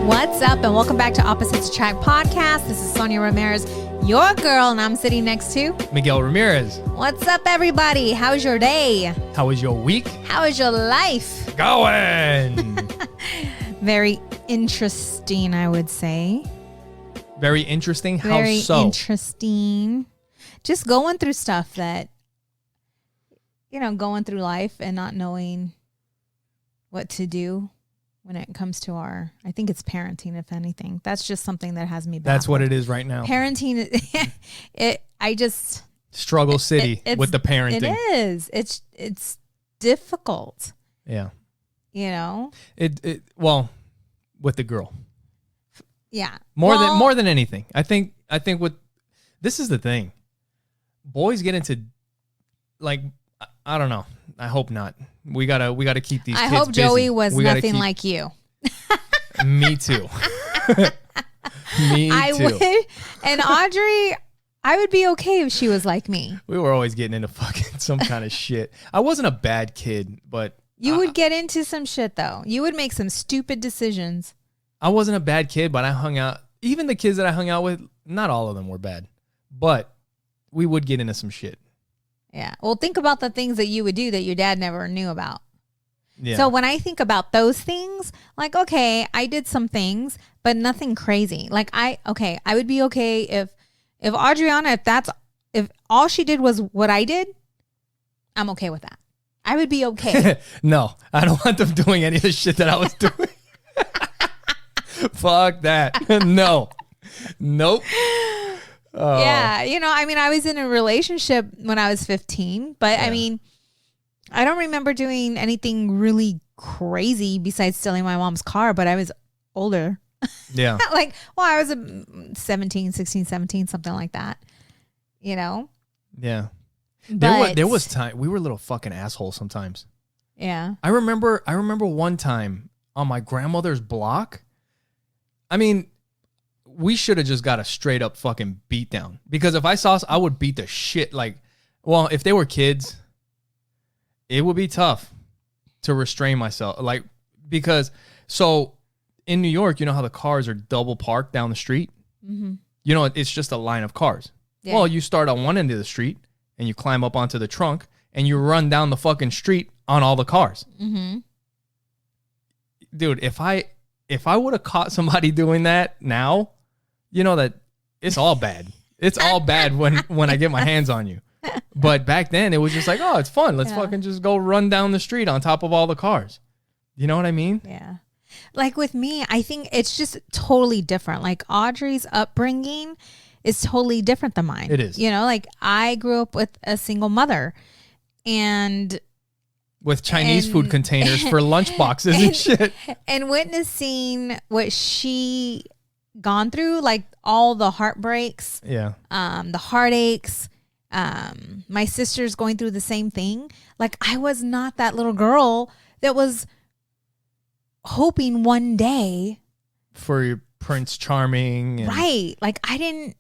What's up, and welcome back to Opposites Attract Podcast. This is Sonia Ramirez, your girl, and I'm sitting next to Miguel Ramirez. What's up, everybody? How's your day? How was your week? How is your life? Going. Very interesting, I would say. Very interesting? How Very so? interesting. Just going through stuff that, going through life and not knowing what to do when it comes to I think it's parenting, if anything. That's just something that has me baffled. That's what it is right now. Parenting, Struggle City with the parenting. It is. It's difficult. Yeah. Well, with the girl. Yeah. More than anything. I think this is the thing. Boys get into, like, I don't know. I hope not. We gotta keep these kids I hope busy. Joey was nothing like you. Me too. Me too. Would, and Audrey, I would be okay if she was like me. We were always getting into fucking some kind of shit. I wasn't a bad kid, but you would get into some shit though. You would make some stupid decisions. I wasn't a bad kid, but I hung out. Even the kids that I hung out with, not all of them were bad, but we would get into some shit. Yeah. Well, think about the things that you would do that your dad never knew about. Yeah. So when I think about those things, like, okay, I did some things, but nothing crazy. Like I would be okay if Adriana, if all she did was what I did, I'm okay with that. I would be okay. No, I don't want them doing any of the shit that I was doing. Fuck that. No. Nope. Oh. Yeah. I was in a relationship when I was 15, but yeah. I don't remember doing anything really crazy besides stealing my mom's car, but I was older. Yeah. I was 16, 17, something like that. Yeah. There was time we were little fucking assholes sometimes. Yeah. I remember one time on my grandmother's block. We should have just got a straight up fucking beat down, because if I saw us, I would beat the shit. If they were kids, it would be tough to restrain myself. Because in New York, you know how the cars are double parked down the street? Mm-hmm. It's just a line of cars. Yeah. Well, you start on one end of the street and you climb up onto the trunk and you run down the fucking street on all the cars. Mm-hmm. Dude, if I would have caught somebody doing that now, that it's all bad. It's all bad when I get my hands on you. But back then, it was just like, oh, it's fun. Let's fucking just go run down the street on top of all the cars. You know what I mean? Yeah. Like with me, I think it's just totally different. Like Audrey's upbringing is totally different than mine. It is. I grew up with a single mother and with Chinese food containers for lunch boxes and shit. And witnessing what she gone through, like all the heartbreaks, the heartaches, my sister's going through the same thing. Like I was not that little girl that was hoping one day for your Prince Charming. Right. Like I didn't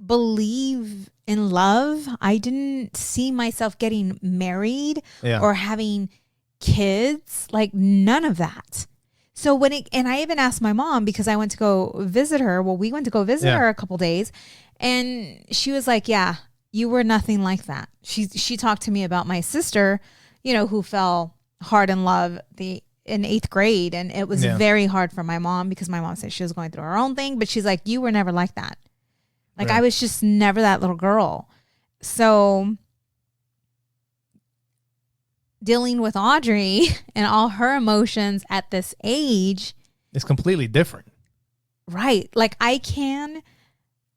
believe in love. I didn't see myself getting married or having kids, like none of that. So and I even asked my mom, because I went to go visit her. Well, we went to go visit her a couple days, and she was like, yeah, you were nothing like that. She talked to me about my sister, who fell hard in love in 8th grade. And it was very hard for my mom, because my mom said she was going through her own thing, but she's like, you were never like that. Like I was just never that little girl. So dealing with Audrey and all her emotions at this age is completely different. Right. Like I can,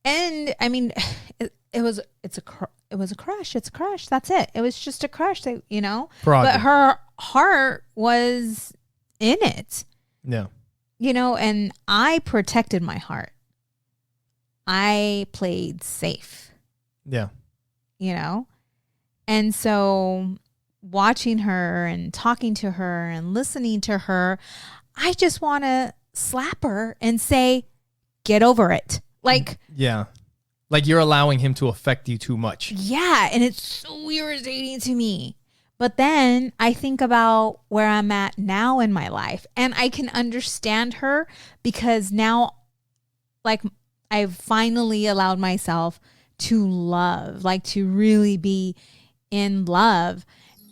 and it was a crush. It's a crush. That's it. It was just a crush, but her heart was in it. Yeah. And I protected my heart. I played safe. Yeah. And so watching her and talking to her and listening to her, I just want to slap her and say, get over it. Like, yeah. Like you're allowing him to affect you too much. Yeah. And it's so irritating to me. But then I think about where I'm at now in my life, and I can understand her because now, like, I've finally allowed myself to love, like to really be in love.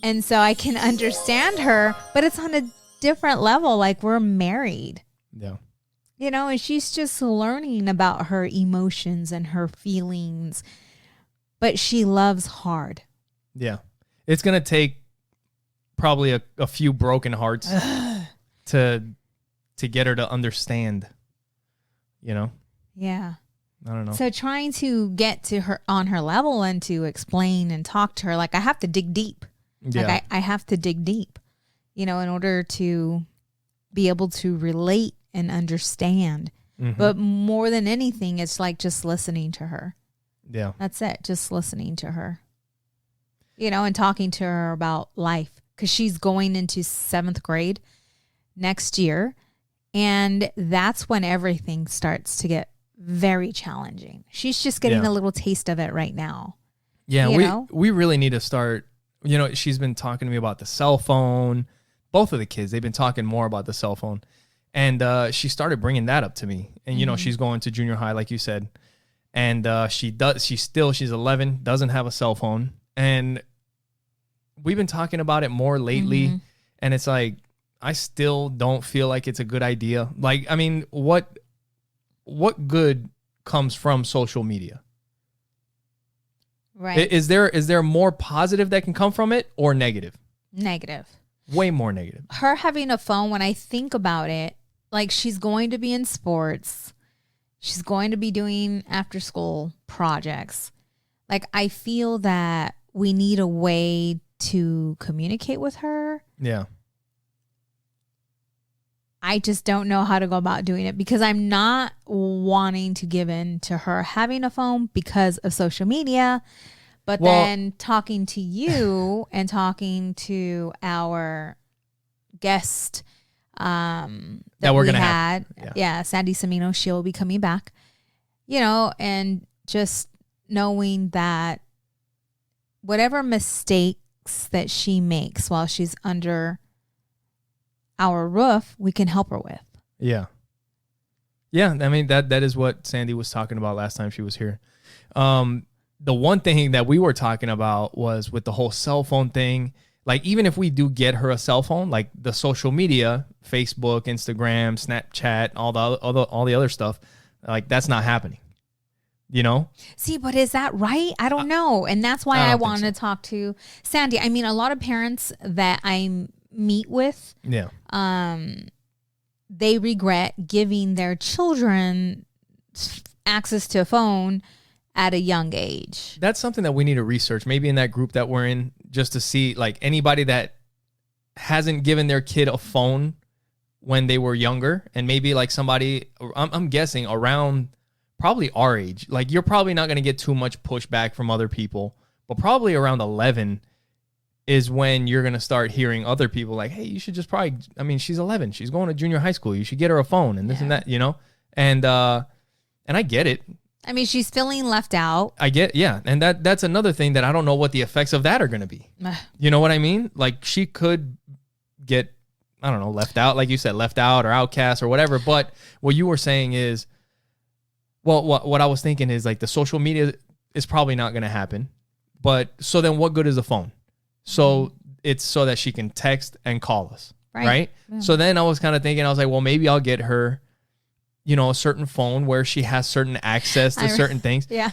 And so I can understand her, but it's on a different level. Like, we're married. Yeah. You know, and she's just learning about her emotions and her feelings, but she loves hard. Yeah. It's going to take probably a few broken hearts to get her to understand, you know? Yeah. I don't know. So trying to get to her on her level and to explain and talk to her, like I have to dig deep. Yeah. Like I have to dig deep, you know, in order to be able to relate and understand. Mm-hmm. But more than anything, it's like just listening to her. Yeah. That's it. Just listening to her, you know, and talking to her about life, because she's going into 7th grade next year. And that's when everything starts to get very challenging. She's just getting a little taste of it right now. Yeah, we really need to start, you know, she's been talking to me about the cell phone. Both of the kids, they've been talking more about the cell phone. And she started bringing that up to me. And, you know, she's going to junior high, like you said. And she's 11, doesn't have a cell phone. And we've been talking about it more lately. Mm-hmm. And it's like, I still don't feel like it's a good idea. Like, I mean, what good comes from social media? Right. Is there more positive that can come from it or negative? Negative. Way more negative. Her having a phone, when I think about it, like she's going to be in sports. She's going to be doing after school projects. Like I feel that we need a way to communicate with her. Yeah. I just don't know how to go about doing it because I'm not wanting to give in to her having a phone because of social media. But then talking to you and talking to our guest that we're we gonna had, have. Sandy Semino, she'll be coming back, you know, and just knowing that whatever mistakes that she makes while she's under our roof, we can help her with. Yeah. Yeah. I mean, that is what Sandy was talking about last time she was here. The one thing that we were talking about was with the whole cell phone thing. Like, even if we do get her a cell phone, like the social media, Facebook, Instagram, Snapchat, all the other stuff, like that's not happening. You know? See, but is that right? I don't know. And that's why I wanted to talk to Sandy. I mean, a lot of parents that I meet with, they regret giving their children access to a phone at a young age. That's something that we need to research, maybe in that group that we're in, just to see like anybody that hasn't given their kid a phone when they were younger, and maybe like somebody, I'm guessing around probably our age. Like, you're probably not going to get too much pushback from other people, but probably around 11 is when you're going to start hearing other people like, hey, you should just probably, I mean, she's 11. She's going to junior high school. You should get her a phone and this and that, you know? And I get it. I mean, she's feeling left out. I get, yeah. And that's another thing that I don't know what the effects of that are going to be. You know what I mean? Like, she could get, I don't know, left out, like you said, left out or outcast or whatever. But what you were saying is, well, what I was thinking is like the social media is probably not going to happen. But so then what good is the phone? So it's so that she can text and call us, right? Yeah. So then I was kind of thinking, I was like, well, maybe I'll get her, you know, a certain phone where she has certain access to certain things. Yeah.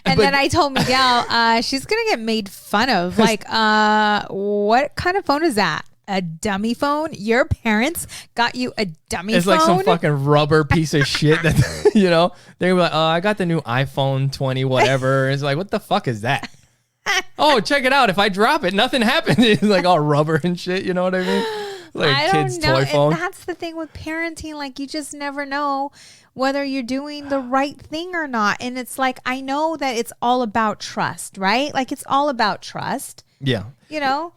And then I told Miguel, she's going to get made fun of. Like, what kind of phone is that? A dummy phone? Your parents got you a dummy phone? It's like some fucking rubber piece of shit that, you know, they're going to be like, I got the new iPhone 20, whatever. It's like, what the fuck is that? Oh, check it out. If I drop it, nothing happens. It's like all rubber and shit. You know what I mean? Like I a kid's don't know. toy phone. And that's the thing with parenting. Like, you just never know whether you're doing the right thing or not. And it's like, I know that it's all about trust, right? Like, it's all about trust. Yeah. You know?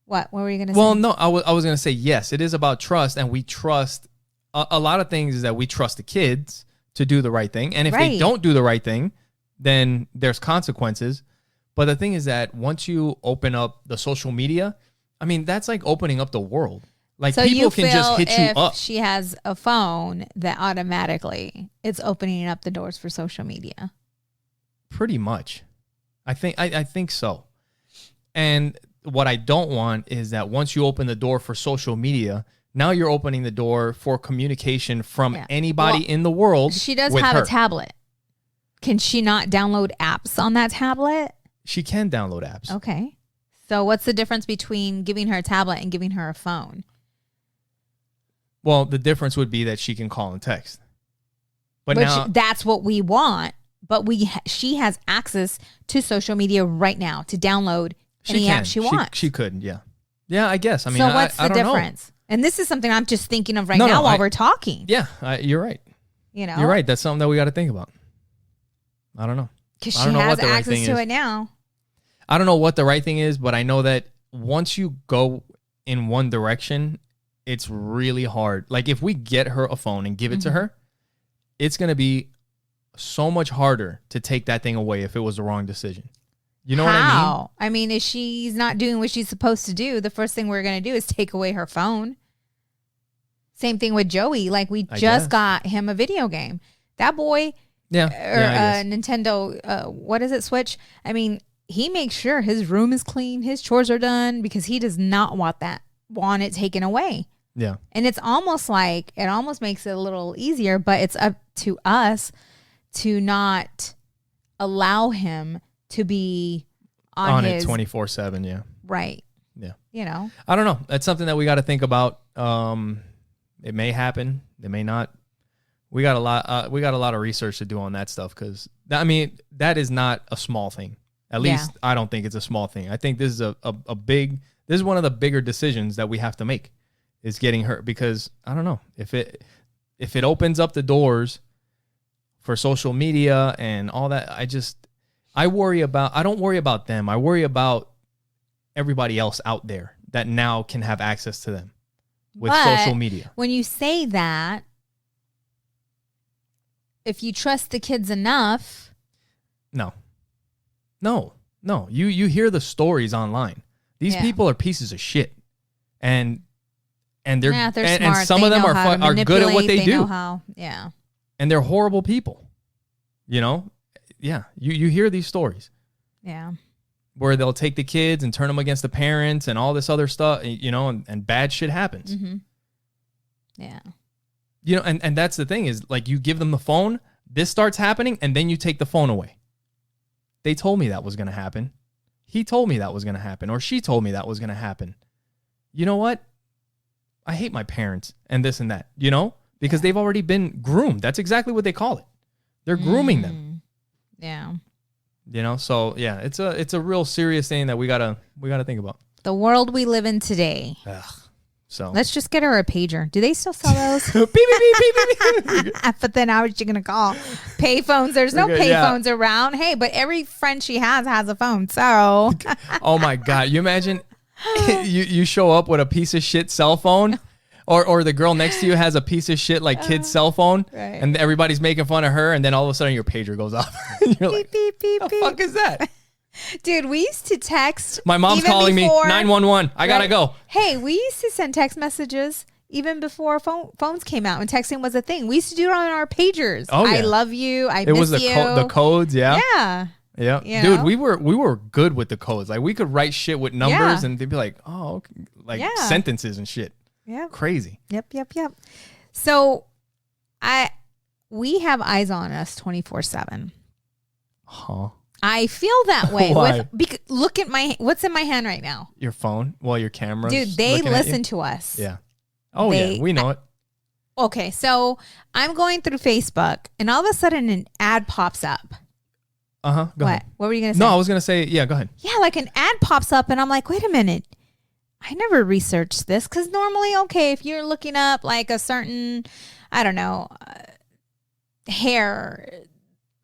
What were you going to say? Well, no, I was going to say, yes, it is about trust. And we trust a lot of things is that we trust the kids to do the right thing. And if they don't do the right thing, then there's consequences. But the thing is that once you open up the social media, I mean, that's like opening up the world. Like, so people can just hit you up. She has a phone that automatically it's opening up the doors for social media. Pretty much. I think so. And what I don't want is that once you open the door for social media, now you're opening the door for communication from anybody in the world. She does have a tablet. Can she not download apps on that tablet? She can download apps. Okay. So what's the difference between giving her a tablet and giving her a phone? Well, the difference would be that she can call and text. But now that's what we want. But she has access to social media right now to download any app she wants. She could, yeah. Yeah, I guess. I mean, so what's the difference? Know. And this is something I'm just thinking of now while we're talking. Yeah, you're right. You know, you're right. That's something that we got to think about. I don't know. Because she has access to it now. I don't know what the right thing is, but I know that once you go in one direction, it's really hard. Like, if we get her a phone and give it to her, it's going to be so much harder to take that thing away if it was the wrong decision. You know what I mean? I mean, if she's not doing what she's supposed to do, the first thing we're going to do is take away her phone. Same thing with Joey. Like, we just got him a video game. That boy, Nintendo, what is it, Switch? I mean, he makes sure his room is clean, his chores are done, because he does not want it taken away. Yeah. And it's almost like, it almost makes it a little easier, but it's up to us to not allow him to be on it 24/7. Yeah. Right. Yeah. You know, I don't know. That's something that we got to think about. It may happen. It may not. We got a lot of research to do on that stuff. Cause I mean, that is not a small thing. At least I don't think it's a small thing. I think this is this is one of the bigger decisions that we have to make, is getting her, because I don't know if it opens up the doors for social media and all that. I don't worry about them. I worry about everybody else out there that now can have access to them with social media. When you say that, if you trust the kids enough. No. You hear the stories online. These people are pieces of shit. And they're smart. And some of them are good at what they do. Know how. Yeah. And they're horrible people. You know? Yeah. You hear these stories. Yeah. Where they'll take the kids and turn them against the parents and all this other stuff, you know, and bad shit happens. Mm-hmm. Yeah. You know, and that's the thing, is like, you give them the phone, this starts happening, and then you take the phone away. They told me that was going to happen. He told me that was going to happen, or she told me that was going to happen. You know what? I hate my parents and this and that, you know, because they've already been groomed. That's exactly what they call it. They're grooming them. Yeah. You know, so yeah, it's a real serious thing that we gotta think about. The world we live in today. Ugh. So let's just get her a pager. Do they still sell those? Beep, beep, beep, beep, beep. But then how is she gonna call? Payphones. There's no payphones around. Hey, but every friend she has a phone. So. Oh my God! You imagine you show up with a piece of shit cell phone. Or the girl next to you has a piece of shit like kid's cell phone, right, and everybody's making fun of her, and then all of a sudden your pager goes off. And you're like, beep, beep, the fuck is that? Dude, we used to text. My mom's calling me, 911. I gotta go. Hey, we used to send text messages even before phones came out and texting was a thing. We used to do it on our pagers. Oh, yeah. I love you. I miss you. It was the codes, yeah. Yeah. Yeah. You Dude, know? we were good with the codes. Like, we could write shit with numbers and they'd be like, oh, okay. Like sentences and shit. Yeah. Crazy. Yep. So we have eyes on us 24/7. Huh. I feel that way. Why? Look at what's in my hand right now. Your phone? Well, your camera. Dude, they listen to us. Yeah. Oh, yeah. We know it. Okay. So I'm going through Facebook and all of a sudden an ad pops up. Uh-huh. Go ahead. What were you going to say? No, I was going to say, yeah, go ahead. Yeah, like an ad pops up and I'm like, wait a minute. I never researched this, because normally, okay, if you're looking up like a certain, I don't know, hair.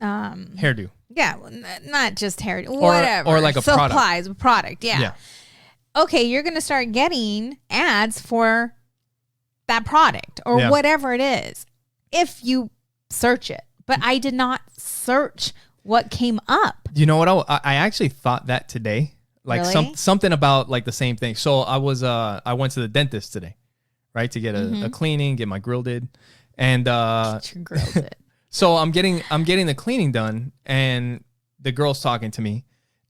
Hairdo. Yeah, not just hairdo, whatever. Or like a product. Yeah. Okay, you're going to start getting ads for that product or whatever it is if you search it. But I did not search what came up. You know what? I actually thought that today. Like Really? something about like the same thing. So I went to the dentist today, right, to get a cleaning, get my grill did, and Get your grill did. so I'm getting the cleaning done, and the girl's talking to me,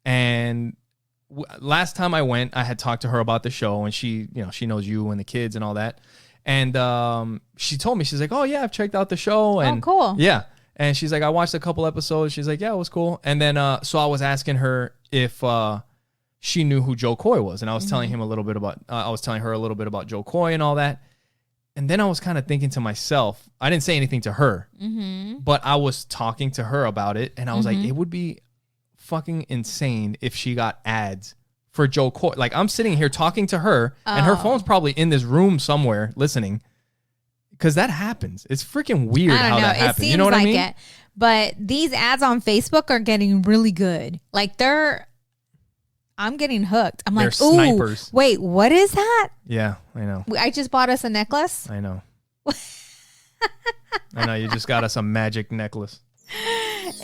and last time I went, I had talked to her about the show, and she knows you and the kids and all that, and she told me, she's like, oh yeah, I've checked out the show, and cool. yeah, and she's like, I watched a couple episodes. She's like, yeah, it was cool, and then so I was asking her if she knew who Joe Coy was, and I was telling him a little bit about, I was telling her a little bit about Joe Coy and all that. And then I was kind of thinking to myself, I didn't say anything to her, but I was talking to her about it. And I was like, it would be fucking insane if she got ads for Joe Coy. Like, I'm sitting here talking to her, and her phone's probably in this room somewhere listening, because that happens. It's freaking weird how that happens. Seems you know what like I mean? It. But these ads on Facebook are getting really good. Like, I'm getting hooked. I'm like, ooh, snipers. Wait, what is that? Yeah, I know. I just bought us a necklace. I know. I know. You just got us a magic necklace.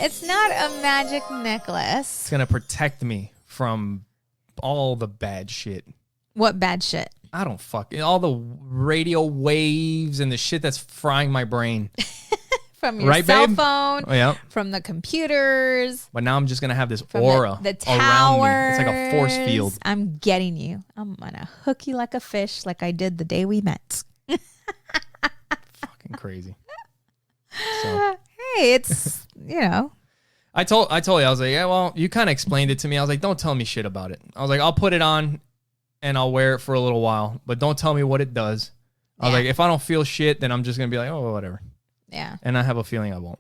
It's not a magic necklace. It's going to protect me from all the bad shit. What bad shit? I don't all the radio waves and the shit that's frying my brain. From your cell babe? phone, Yeah. from the computers. But now I'm just going to have this from aura the around me. It's like a force field. I'm getting you. I'm going to hook you like a fish like I did the day we met. Fucking crazy. So. Hey, it's, I told you, I was like, yeah, well, you kind of explained it to me. I was like, don't tell me shit about it. I was like, I'll put it on and I'll wear it for a little while, but don't tell me what it does. I was like, if I don't feel shit, then I'm just going to be like, oh, whatever. Yeah. And I have a feeling I won't.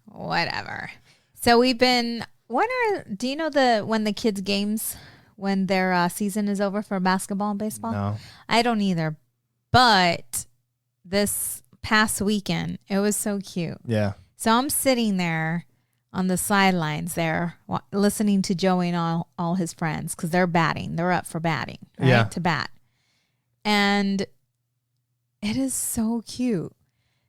Whatever. So we've been, do you know when the kids' games, when their season is over for basketball and baseball? No. I don't either. But this past weekend, it was so cute. Yeah. So I'm sitting there on the sidelines there, listening to Joey and all his friends, because they're batting. They're up for batting, right? Yeah. To bat. And it is so cute.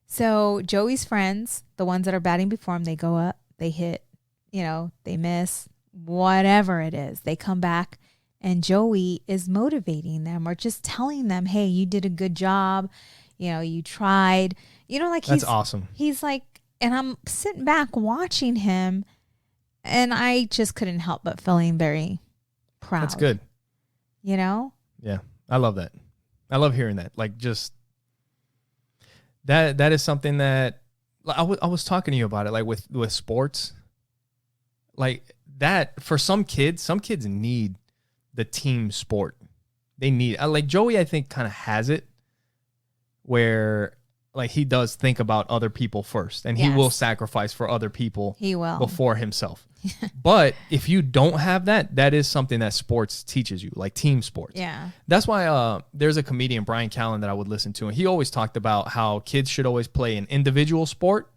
So Joey's friends, the ones that are batting before him, they go up, they hit, they miss, whatever it is. They come back, and Joey is motivating them or just telling them, hey, you did a good job. You tried. That's awesome. He's like, and I'm sitting back watching him, and I just couldn't help but feeling very proud. That's good. Yeah, I love that. I love hearing that. Like, just that is something that I was talking to you about it, like with sports, like that for some kids need the team sport. They need, like Joey, I think kind of has it where like he does think about other people first, and he will sacrifice for other people. He will before himself. But if you don't have that, that is something that sports teaches you, like team sports. Yeah. That's why there's a comedian, Brian Callen, that I would listen to, and he always talked about how kids should always play an individual sport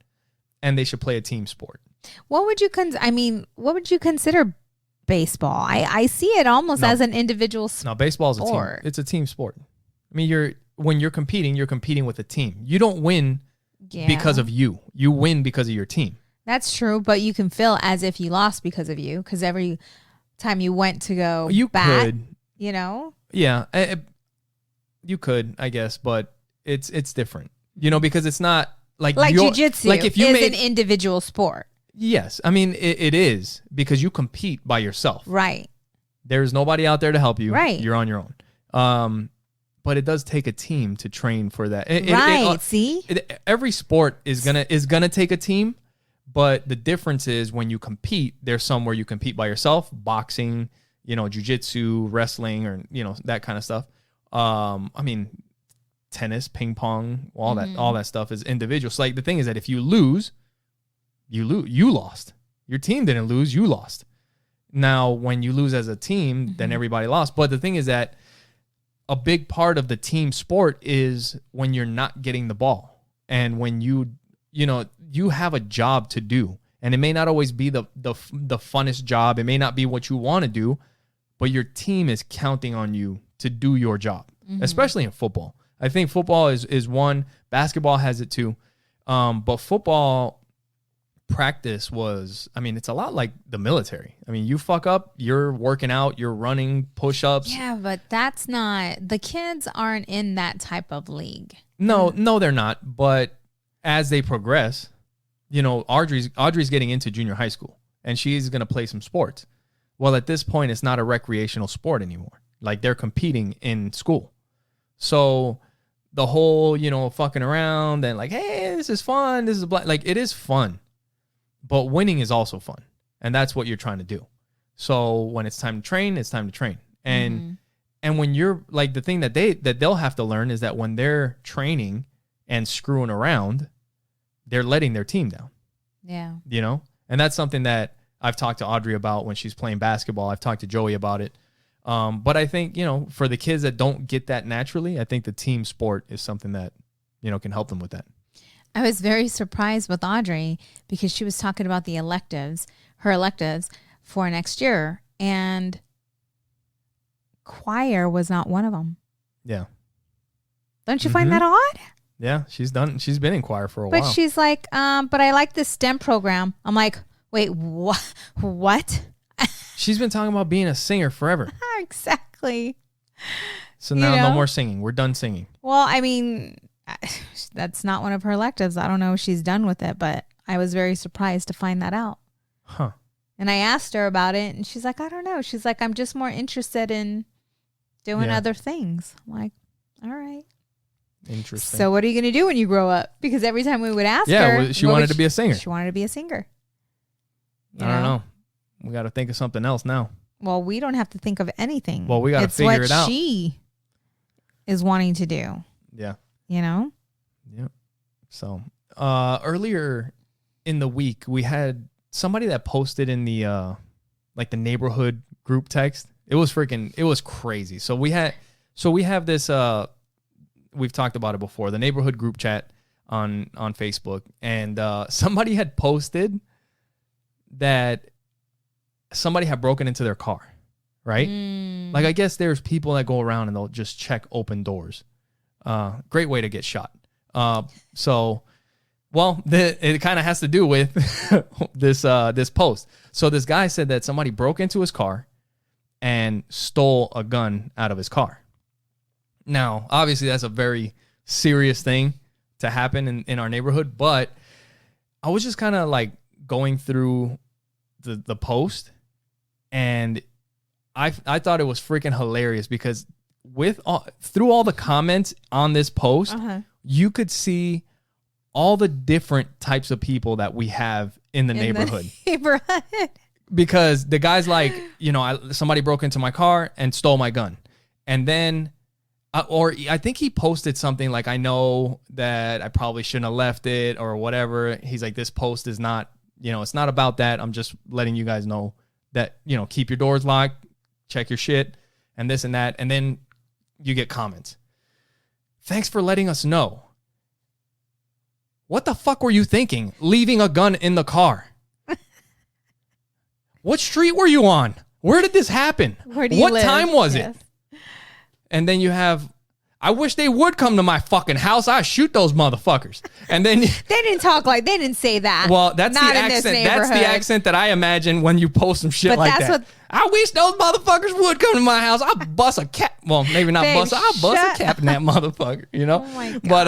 and they should play a team sport. What would you consider baseball? I see it almost as an individual sport. No, baseball is a team. It's a team sport. I mean, when you're competing with a team. You don't win because of you. You win because of your team. That's true, but you can feel as if you lost because of you, because every time you went to go bat, could. Yeah, you could, I guess, but it's different, because it's not like jiu-jitsu like if you is an individual sport. Yes, I mean it is, because you compete by yourself. Right. There's nobody out there to help you. Right. You're on your own. But it does take a team to train for that. Every sport is gonna take a team. But the difference is when you compete, there's some where you compete by yourself, boxing, jiu-jitsu, wrestling, or, that kind of stuff. I mean, tennis, ping pong, all that stuff is individual. So like the thing is that if you lose, you lost. Your team didn't lose, you lost. Now, when you lose as a team, then everybody lost. But the thing is that a big part of the team sport is when you're not getting the ball, and when you have a job to do, and it may not always be the funnest job. It may not be what you want to do, but your team is counting on you to do your job, especially in football. I think football is one. Basketball has it too. But football, practice was, I mean, it's a lot like the military. I mean, you fuck up, you're working out, you're running push-ups. Yeah, but that's not, the kids aren't in that type of league. No, they're not. But as they progress, you know, Audrey's getting into junior high school and she's going to play some sports. Well, at this point, it's not a recreational sport anymore. Like, they're competing in school. So the whole, you know, fucking around and like, hey, this is fun. This is like, it is fun. But winning is also fun. And that's what you're trying to do. So when it's time to train, it's time to train. And and when you're like, the thing that they'll have to learn is that when they're training and screwing around, they're letting their team down. Yeah. You know? And that's something that I've talked to Audrey about when she's playing basketball. I've talked to Joey about it. But I think, you know, for the kids that don't get that naturally, I think the team sport is something that, you know, can help them with that. I was very surprised with Audrey because she was talking about the electives, her electives for next year, and choir was not one of them. Yeah. Don't you find that odd? Yeah, she's been in choir for a while. But she's like, but I like this STEM program. I'm like, wait, what? She's been talking about being a singer forever. Exactly. So now no more singing. We're done singing. Well, I mean, that's not one of her electives. I don't know if she's done with it, but I was very surprised to find that out. Huh. And I asked her about it, and she's like, I don't know. She's like, I'm just more interested in doing other things. I'm like, all right. Interesting. So what are you going to do when you grow up? Because every time we would ask her. Yeah, she wanted to be a singer. She wanted to be a singer. I don't know. We got to think of something else now. Well, we don't have to think of anything. Well, we got to figure it out. It's what she is wanting to do. Yeah. You know? Yep. So earlier in the week, we had somebody that posted in the like the neighborhood group text. It was crazy. So we have this, we've talked about it before, the neighborhood group chat on Facebook. And somebody had posted that somebody had broken into their car, right? Like, I guess there's people that go around and they'll just check open doors. Great way to get shot. It kind of has to do with this post. So this guy said that somebody broke into his car and stole a gun out of his car. Now, obviously, that's a very serious thing to happen in our neighborhood, but I was just kind of like going through the post, and I thought it was freaking hilarious because through all the comments on this post, you could see all the different types of people that we have in the neighborhood. Because the guy's like, you know, somebody broke into my car and stole my gun. And then, I think he posted something like, I know that I probably shouldn't have left it or whatever. He's like, this post is not, you know, it's not about that. I'm just letting you guys know that, you know, keep your doors locked, check your shit, and this and that. And then you get comments. Thanks for letting us know. What the fuck were you thinking, leaving a gun in the car? What street were you on? Where did this happen? Where do you live? What time was it? And then you have, I wish they would come to my fucking house. I shoot those motherfuckers. And then they didn't say that. Well, that's the accent. That's the accent that I imagine when you post some shit like that. I wish those motherfuckers would come to my house. I'll bust a cap. Well, maybe not bust. I'll bust a cap in that motherfucker. You know. Oh my God. But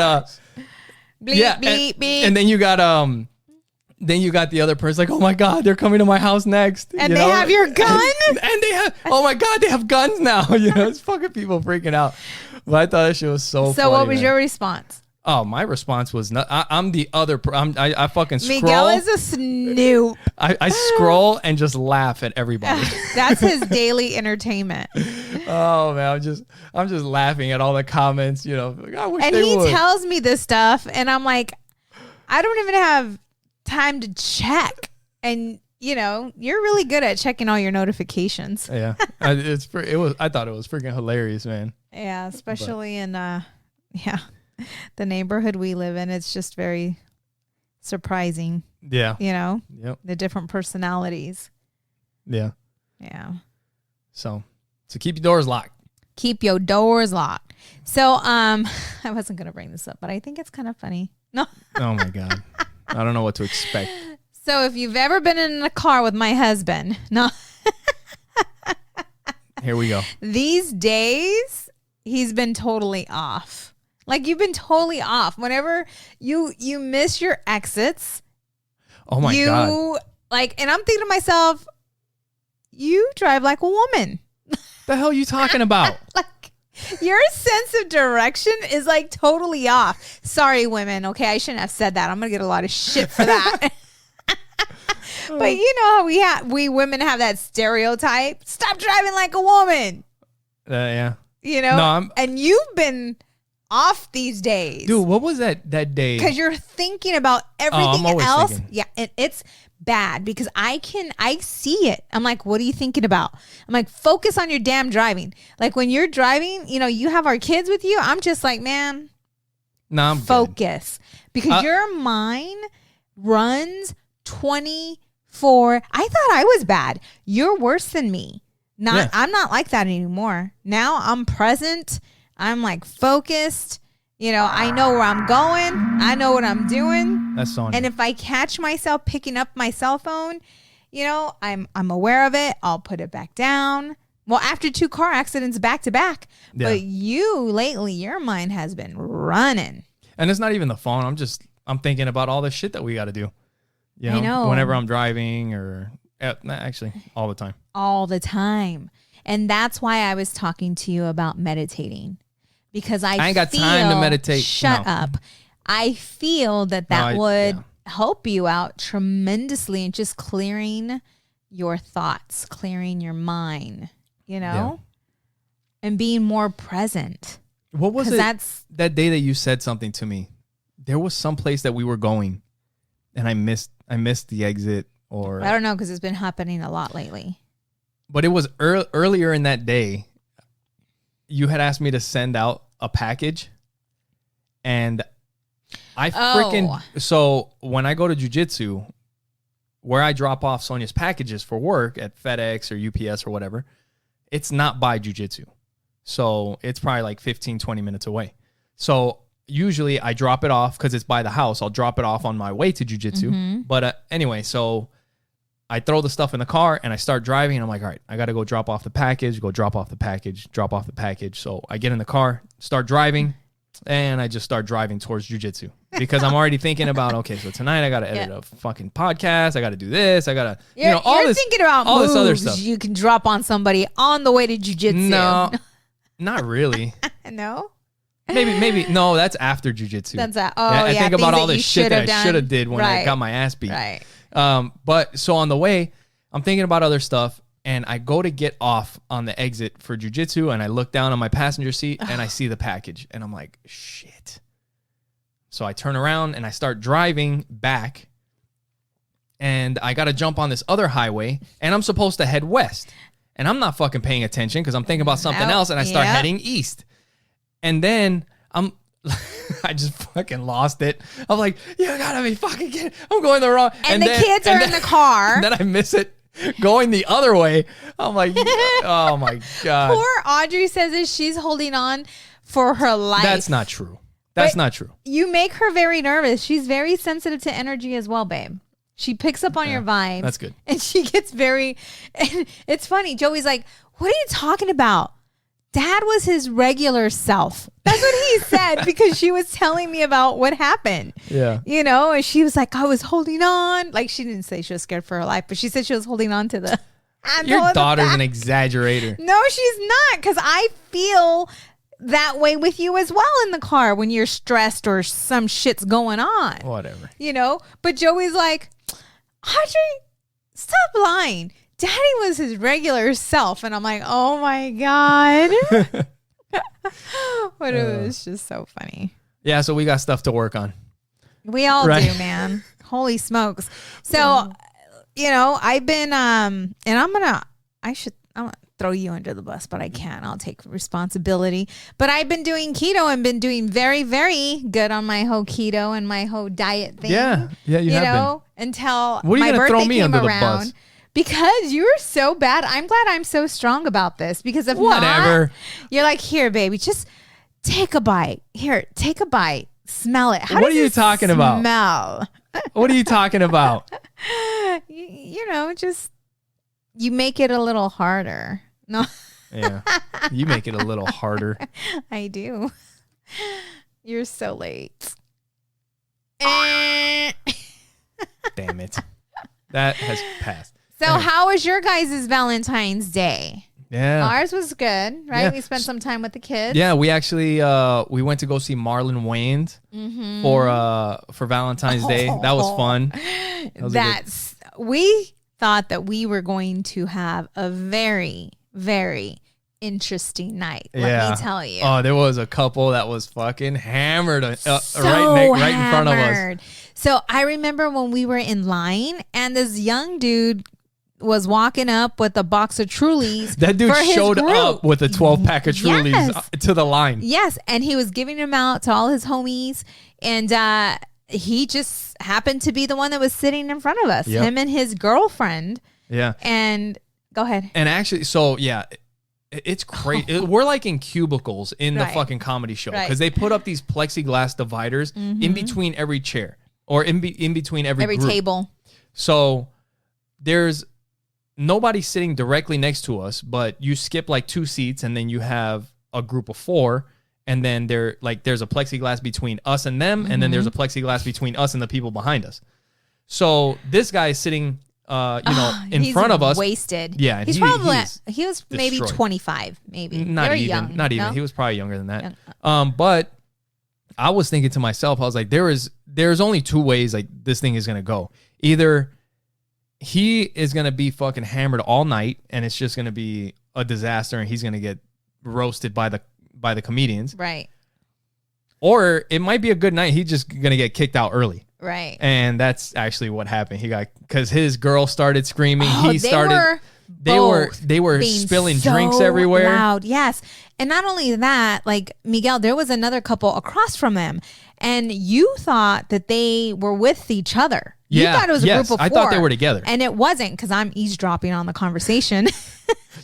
bleep, yeah, bleep, bleep. And then you got the other person like, oh my God, they're coming to my house next. And they have your gun? And they have, oh my God, they have guns now. You know, it's fucking people freaking out. But I thought that shit was so funny. So what was your response? Oh, my response was not. I'm the other. I fucking scroll. Miguel is a snoop. I scroll and just laugh at everybody. That's his daily entertainment. Oh man, I'm just laughing at all the comments. You know, I wish and they would. And he tells me this stuff, and I'm like, I don't even have time to check. And you know, you're really good at checking all your notifications. Yeah, I thought it was freaking hilarious, man. Yeah, especially in the neighborhood we live in. It's just very surprising. Yeah, you know. Yep. The different personalities. Yeah. Yeah. So keep your doors locked. Keep your doors locked. So I wasn't gonna bring this up, but I think it's kind of funny. No. Oh my God. I don't know what to expect. So if you've ever been in a car with my husband, no. Here we go. These days, he's been totally off. Like, you've been totally off. Whenever you miss your exits. Oh my God. Like, and I'm thinking to myself, you drive like a woman. The hell are you talking about? Like, your sense of direction is like totally off. Sorry, women. Okay, I shouldn't have said that. I'm gonna get a lot of shit for that. But you know how we women have that stereotype. Stop driving like a woman. Yeah. You know, and you've been off these days, dude. What was that day? Because you're thinking about everything else. Thinking. Yeah, and it's bad because I see it. I'm like, what are you thinking about? I'm like, focus on your damn driving. Like when you're driving, you know, you have our kids with you. I'm just like, man, I'm focus good. Because your mind runs 24. I thought I was bad. You're worse than me. I'm not like that anymore. Now I'm present. I'm like focused. You know, I know where I'm going. I know what I'm doing. That's on. And if I catch myself picking up my cell phone, you know, I'm aware of it. I'll put it back down. Well, after 2 car accidents back to back. Yeah. But you lately, your mind has been running. And it's not even the phone. I'm thinking about all the shit that we got to do. You know, I know, whenever I'm driving or actually all the time. All the time. And that's why I was talking to you about meditating. Because I ain't got time to meditate. Shut up. I feel that would help you out tremendously in just clearing your thoughts, clearing your mind, you know, and being more present. What was it that day that you said something to me? There was some place that we were going and I missed the exit, or I don't know, because it's been happening a lot lately. But it was earlier in that day. You had asked me to send out a package, and so when I go to jiu-jitsu, where I drop off Sonia's packages for work at FedEx or UPS or whatever, it's not by jiu-jitsu. So it's probably like 15, 20 minutes away. So usually I drop it off because it's by the house. I'll drop it off on my way to jiu-jitsu. Mm-hmm. But anyway, so I throw the stuff in the car and I start driving. And I'm like, all right, I got to go drop off the package, drop off the package. So I get in the car, start driving, and I just start driving towards jiu-jitsu because I'm already thinking about, okay, so tonight I got to edit a fucking podcast. I got to do this. I got to, you're thinking about all this other stuff you can drop on somebody on the way to jiu-jitsu. No, not really. No? Maybe. No, that's after jiu-jitsu. That's that. I think about all the shit that I should have did when I got my ass beat. Right. But so on the way, I'm thinking about other stuff, and I go to get off on the exit for jiu-jitsu, and I look down on my passenger seat and I see the package, and I'm like, shit. So I turn around and I start driving back, and I got to jump on this other highway, and I'm supposed to head west, and I'm not fucking paying attention because I'm thinking about something else, and I start heading east. And then I just fucking lost it. I'm like, you gotta be fucking kidding. I'm going the wrong. And the kids are in the car. And then I miss it going the other way. I'm like, oh my God. Poor Audrey says that she's holding on for her life. That's not true. That's not true. You make her very nervous. She's very sensitive to energy as well, babe. She picks up on your vibes. That's good. And she gets very, and it's funny. Joey's like, what are you talking about? Dad was his regular self. That's what he said because she was telling me about what happened. Yeah. You know, and she was like, I was holding on. Like, she didn't say she was scared for her life, but she said she was holding on to the. Your daughter's an exaggerator. No, she's not, because I feel that way with you as well in the car when you're stressed or some shit's going on. Whatever. You know, but Joey's like, Audrey, stop lying. Daddy was his regular self. And I'm like, oh my God. But it was just so funny. Yeah, so we got stuff to work on. We all do, man. Holy smokes. So, you know, I've been, and I'm gonna throw you under the bus, but I can't. I'll take responsibility. But I've been doing keto and been doing very, very good on my whole keto and my whole diet thing. Yeah, you have been. Until what are you my birthday throw me came under around. The bus? Because you were so bad. I'm glad I'm so strong about this. Because if not, you're like, here, baby, just take a bite. Here, take a bite. Smell it. What are you talking about? Smell. What are you talking about? you know, just you make it a little harder. No. Yeah. You make it a little harder. I do. You're so late. Damn it. That has passed. So how was your guys' Valentine's Day? Yeah. Ours was good, right? Yeah. We spent some time with the kids. Yeah, we actually we went to go see Marlon Wayans for Valentine's Day. That was fun. We thought that we were going to have a very, very interesting night. Let me tell you. Oh, there was a couple that was fucking hammered right in front of us. So I remember when we were in line and this young dude was walking up with a box of Trulies. That dude showed up with a 12-pack of Trulies to the line. Yes, and he was giving them out to all his homies, and he just happened to be the one that was sitting in front of us. Yep. Him and his girlfriend. Yeah. And go ahead. And actually, so yeah, it's crazy. We're like in cubicles in the fucking comedy show because they put up these plexiglass dividers in between every chair or in between every group. Table. So there's nobody sitting directly next to us, but you skip like 2 seats and then you have a group of 4. And then there's a plexiglass between us and them. And then there's a plexiglass between us and the people behind us. So this guy is sitting, in front of us. Wasted. Yeah. He was maybe 25, maybe. Not Very even. young. Not even. No? He was probably younger than that. But I was thinking to myself, I was like, there's only 2 ways like this thing is going to go. Either he is going to be fucking hammered all night and it's just going to be a disaster and he's going to get roasted by the comedians. Right. Or it might be a good night. He's just going to get kicked out early. Right. And that's actually what happened. Because his girl started screaming. They were spilling drinks everywhere. Loud. Yes. And not only that, like Miguel, there was another couple across from him. And you thought that they were with each other. You thought it was a group of 4. I thought they were together. And it wasn't because I'm eavesdropping on the conversation.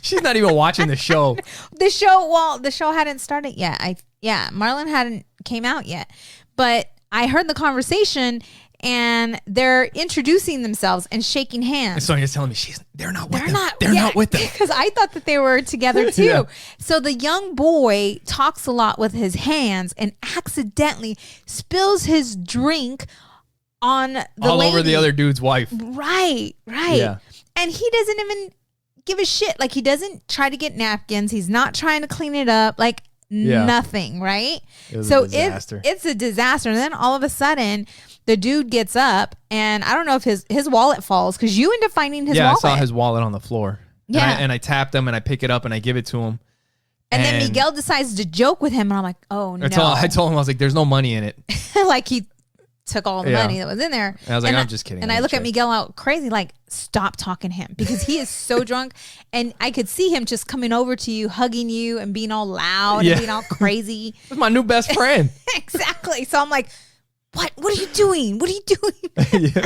She's not even watching the show. The show hadn't started yet. Marlon hadn't came out yet. But I heard the conversation and they're introducing themselves and shaking hands. And Sonia's telling me they're not with them. They're not with them. Because I thought that they were together too. Yeah. So the young boy talks a lot with his hands and accidentally spills his drink on the all lady. Over the other dude's wife. Right. Yeah. And he doesn't even give a shit. Like he doesn't try to get napkins. He's not trying to clean it up. Like nothing, right? So it's a disaster. And then all of a sudden the dude gets up and I don't know if his wallet falls because you end up finding his wallet. Yeah, I saw his wallet on the floor. Yeah. And I tapped him and I pick it up and I give it to him. And then Miguel decides to joke with him and I'm like, oh no. I told him, I was like, there's no money in it. Like he took all the money that was in there. And I was like, I'm just kidding. And I look at Miguel out crazy, like, stop talking to him because he is so drunk. And I could see him just coming over to you, hugging you and being all loud and being all crazy. That's my new best friend. Exactly. So I'm like, what are you doing? What are you doing?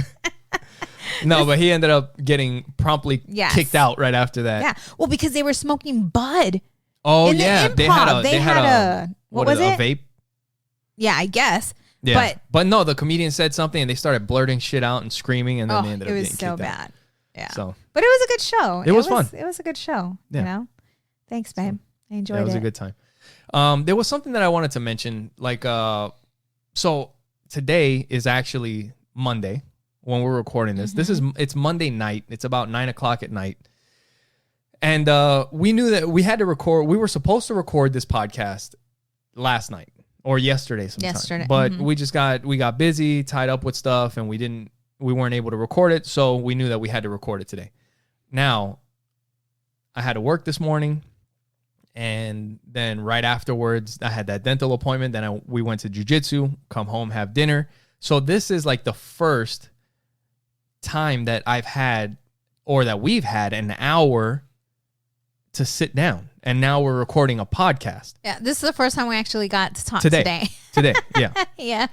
No, but he ended up getting promptly kicked out right after that. Yeah. Well, because they were smoking bud. Oh, yeah. They had a what was it? A vape? Yeah, I guess. Yeah, but no, the comedian said something and they started blurting shit out and screaming and then they ended up getting kicked out. It was so bad. Yeah. So, but it was a good show. It was fun. It was a good show. Yeah. You know? Thanks, babe. I enjoyed it. It was a good time. There was something that I wanted to mention. Like, so today is actually Monday when we're recording this. It's Monday night. It's about 9:00 at night. And we knew that we had to record. We were supposed to record this podcast last night. Or yesterday sometime. But we got busy, tied up with stuff, and we weren't able to record it, so we knew that we had to record it today. Now, I had to work this morning, and then right afterwards, I had that dental appointment, then we went to jiu-jitsu, come home, have dinner. So this is like the first time that I've had, or that we've had, an hour to sit down. And now we're recording a podcast. Yeah, this is the first time we actually got to talk today. Today, yeah. Yeah.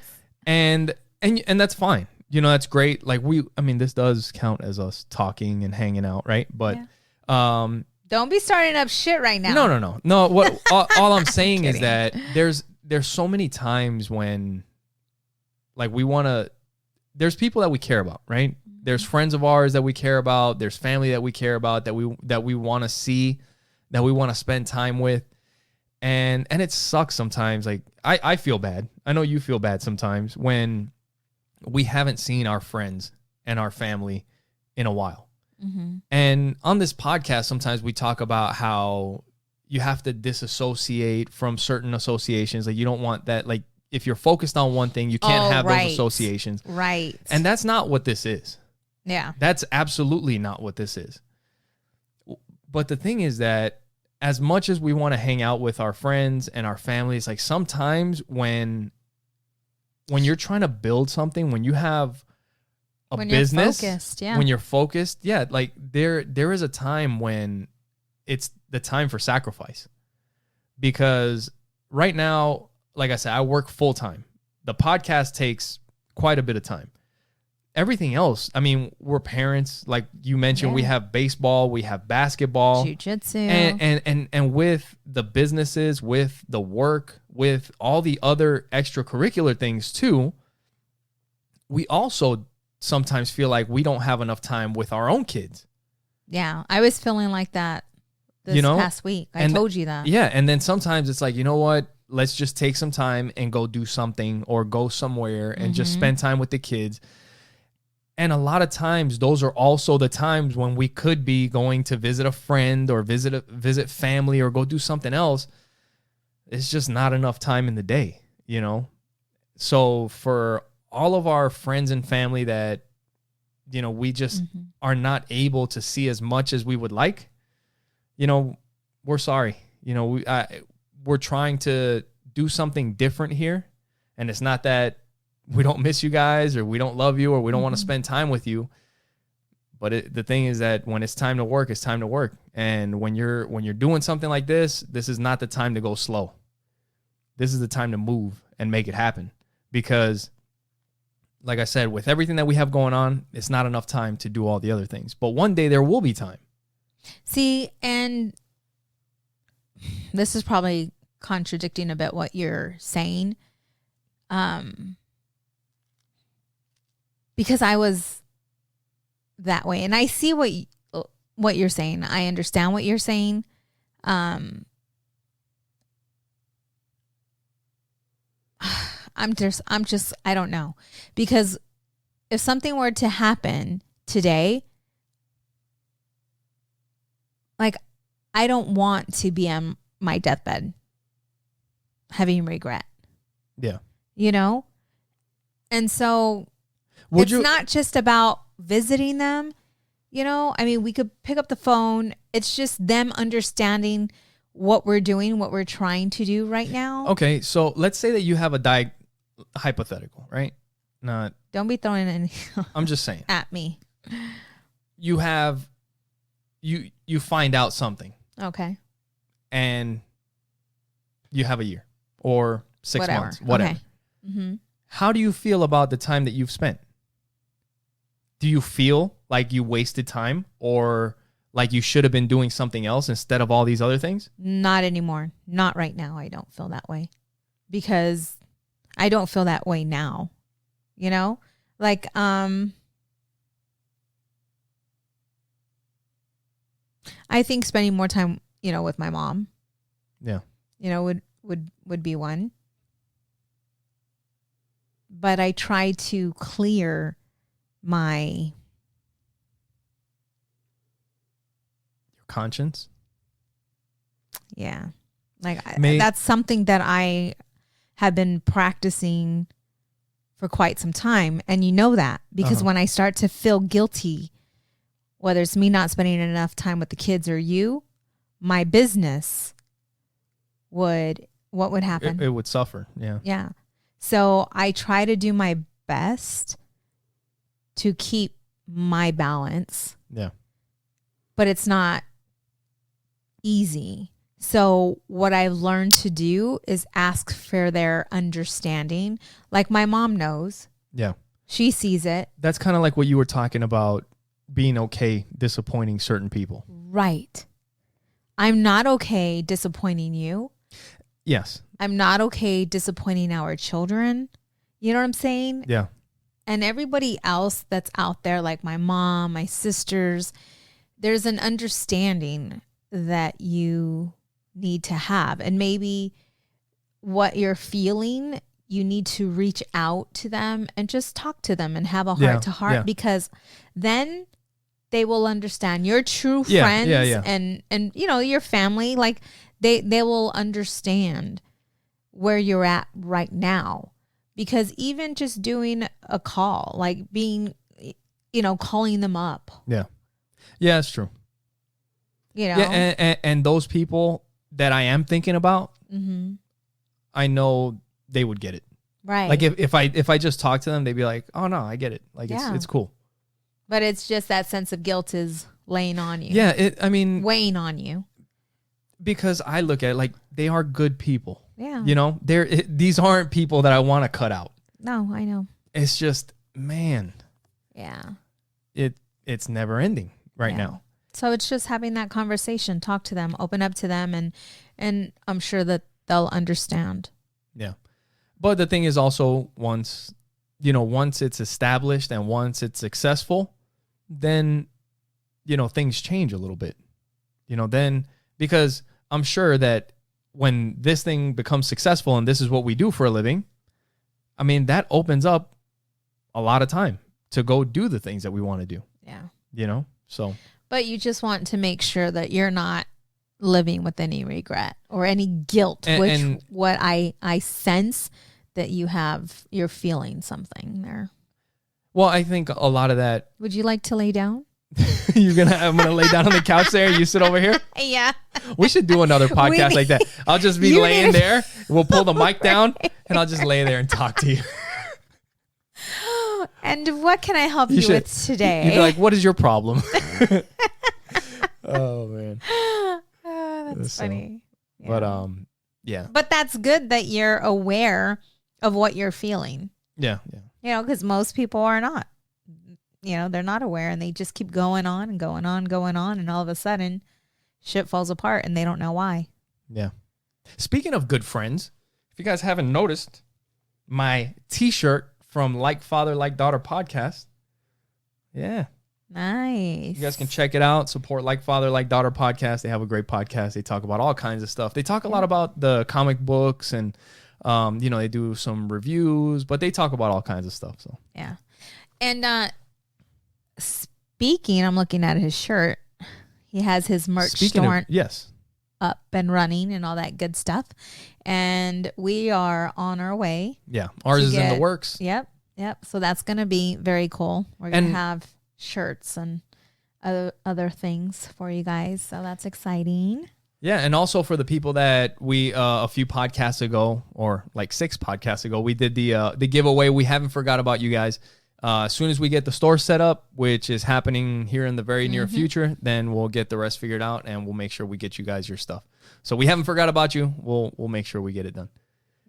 And that's fine. You know, that's great. Like this does count as us talking and hanging out, right? But don't be starting up shit right now. No. What all I'm saying is that there's so many times when like there's people that we care about, right? There's friends of ours that we care about. There's family that we care about, that we want to see, that we want to spend time with. And it sucks sometimes. Like I feel bad. I know you feel bad sometimes when we haven't seen our friends and our family in a while. Mm-hmm. And on this podcast, sometimes we talk about how you have to disassociate from certain associations. Like you don't want that. Like if you're focused on one thing, you can't have those associations. Right. And that's not what this is. Yeah. That's absolutely not what this is. But the thing is that as much as we want to hang out with our friends and our families, like sometimes when you're trying to build something, when you have a business, you're focused, when you're focused, like there is a time when it's the time for sacrifice. Because right now, like I said, I work full time. The podcast takes quite a bit of time. Everything else, I mean, we're parents. Like you mentioned, we have baseball, we have basketball, jiu-jitsu, and with the businesses, with the work, with all the other extracurricular things too, we also sometimes feel like we don't have enough time with our own kids. Yeah, I was feeling like that this past week. I told you that. Yeah, and then sometimes it's like, you know what? Let's just take some time and go do something or go somewhere and just spend time with the kids. And a lot of times, those are also the times when we could be going to visit a friend or visit family or go do something else. It's just not enough time in the day, you know? So for all of our friends and family that, you know, we just are not able to see as much as we would like, you know, we're sorry. You know, we're trying to do something different here. And it's not that we don't miss you guys or we don't love you or we don't want to spend time with you. But the thing is that when it's time to work, it's time to work. And when you're doing something like this is not the time to go slow. This is the time to move and make it happen. Because like I said, with everything that we have going on, it's not enough time to do all the other things. But one day there will be time. See, and this is probably contradicting a bit what you're saying. Because I was that way, and I see what you're saying. I understand what you're saying. I'm just I don't know, because if something were to happen today, like I don't want to be on my deathbed having regret. Yeah. You know? And so it's not just about visiting them, you know? I mean, we could pick up the phone. It's just them understanding what we're doing, what we're trying to do right now. Okay, so let's say that you have a hypothetical, right? Don't be throwing any I'm just saying. At me. You have you find out something. Okay. And you have a year or 6 months, whatever. Okay. Mm-hmm. How do you feel about the time that you've spent? Do you feel like you wasted time or like you should have been doing something else instead of all these other things? Not anymore. Not right now. I don't feel that way, because I don't feel that way now. You know, like, I think spending more time, you know, with my mom, yeah, you know, would be one. But I try to clear my conscience. Yeah. Like that's something that I have been practicing for quite some time. And you know that, because when I start to feel guilty, whether it's me not spending enough time with the kids or you, my business what would happen? It would suffer. Yeah. Yeah. So I try to do my best to keep my balance. Yeah. But it's not easy. So what I've learned to do is ask for their understanding. Like my mom knows. Yeah. She sees it. That's kind of like what you were talking about, being okay disappointing certain people. Right. I'm not okay disappointing you. Yes. I'm not okay disappointing our children. You know what I'm saying? Yeah. and everybody else that's out there, like my mom, my sisters, there's an understanding that you need to have. And maybe what you're feeling, you need to reach out to them and just talk to them and have a heart to heart, because then they will understand. Your true friends and you know, your family, like they will understand where you're at right now. Because even just doing a call, like being, you know, calling them up. Yeah. Yeah, it's true. You know? Yeah, and those people that I am thinking about, I know they would get it. Right. Like if I just talk to them, they'd be like, oh no, I get it. Like it's cool. But it's just that sense of guilt is laying on you. Yeah, weighing on you. Because I look at it like they are good people. Yeah. You know, these aren't people that I want to cut out. No, I know. It's just, man. Yeah. It's never ending right now. So it's just having that conversation, talk to them, open up to them, and I'm sure that they'll understand. Yeah. But the thing is also, once it's established and once it's successful, then, you know, things change a little bit. You know, then, because I'm sure that when this thing becomes successful and this is what we do for a living, I mean, that opens up a lot of time to go do the things that we want to do. Yeah. You know, so. But you just want to make sure that you're not living with any regret or any guilt, which what I sense that you're feeling something there. Well, I think a lot of that. Would you like to lay down? I'm gonna lay down on the couch there. You sit over here. Yeah. We should do another podcast like that. I'll just be laying there. We'll pull the mic down, and I'll just lay there and talk to you. And what can I help you with today? You'd be like, "What is your problem?" Oh man, that's funny. Yeah. But yeah. But that's good that you're aware of what you're feeling. Yeah. You know, because most people are not. You know, they're not aware, and they just keep going on and going on, and all of a sudden, shit falls apart, and they don't know why. Yeah. Speaking of good friends, if you guys haven't noticed, my T-shirt from Like Father, Like Daughter podcast. Yeah. Nice. You guys can check it out. Support Like Father, Like Daughter podcast. They have a great podcast. They talk about all kinds of stuff. They talk a lot about the comic books and, you know, they do some reviews, but they talk about all kinds of stuff. So yeah. And speaking, I'm looking at his shirt. He has his merch store up and running and all that good stuff. And we are on our way. Yeah. Ours is in the works. Yep. So that's going to be very cool. We're going to have shirts and other things for you guys. So that's exciting. Yeah. And also for the people that we, a few podcasts ago, or like 6 podcasts ago, we did the giveaway. We haven't forgot about you guys. As soon as we get the store set up, which is happening here in the very near future, then we'll get the rest figured out and we'll make sure we get you guys your stuff. So we haven't forgot about you. We'll make sure we get it done.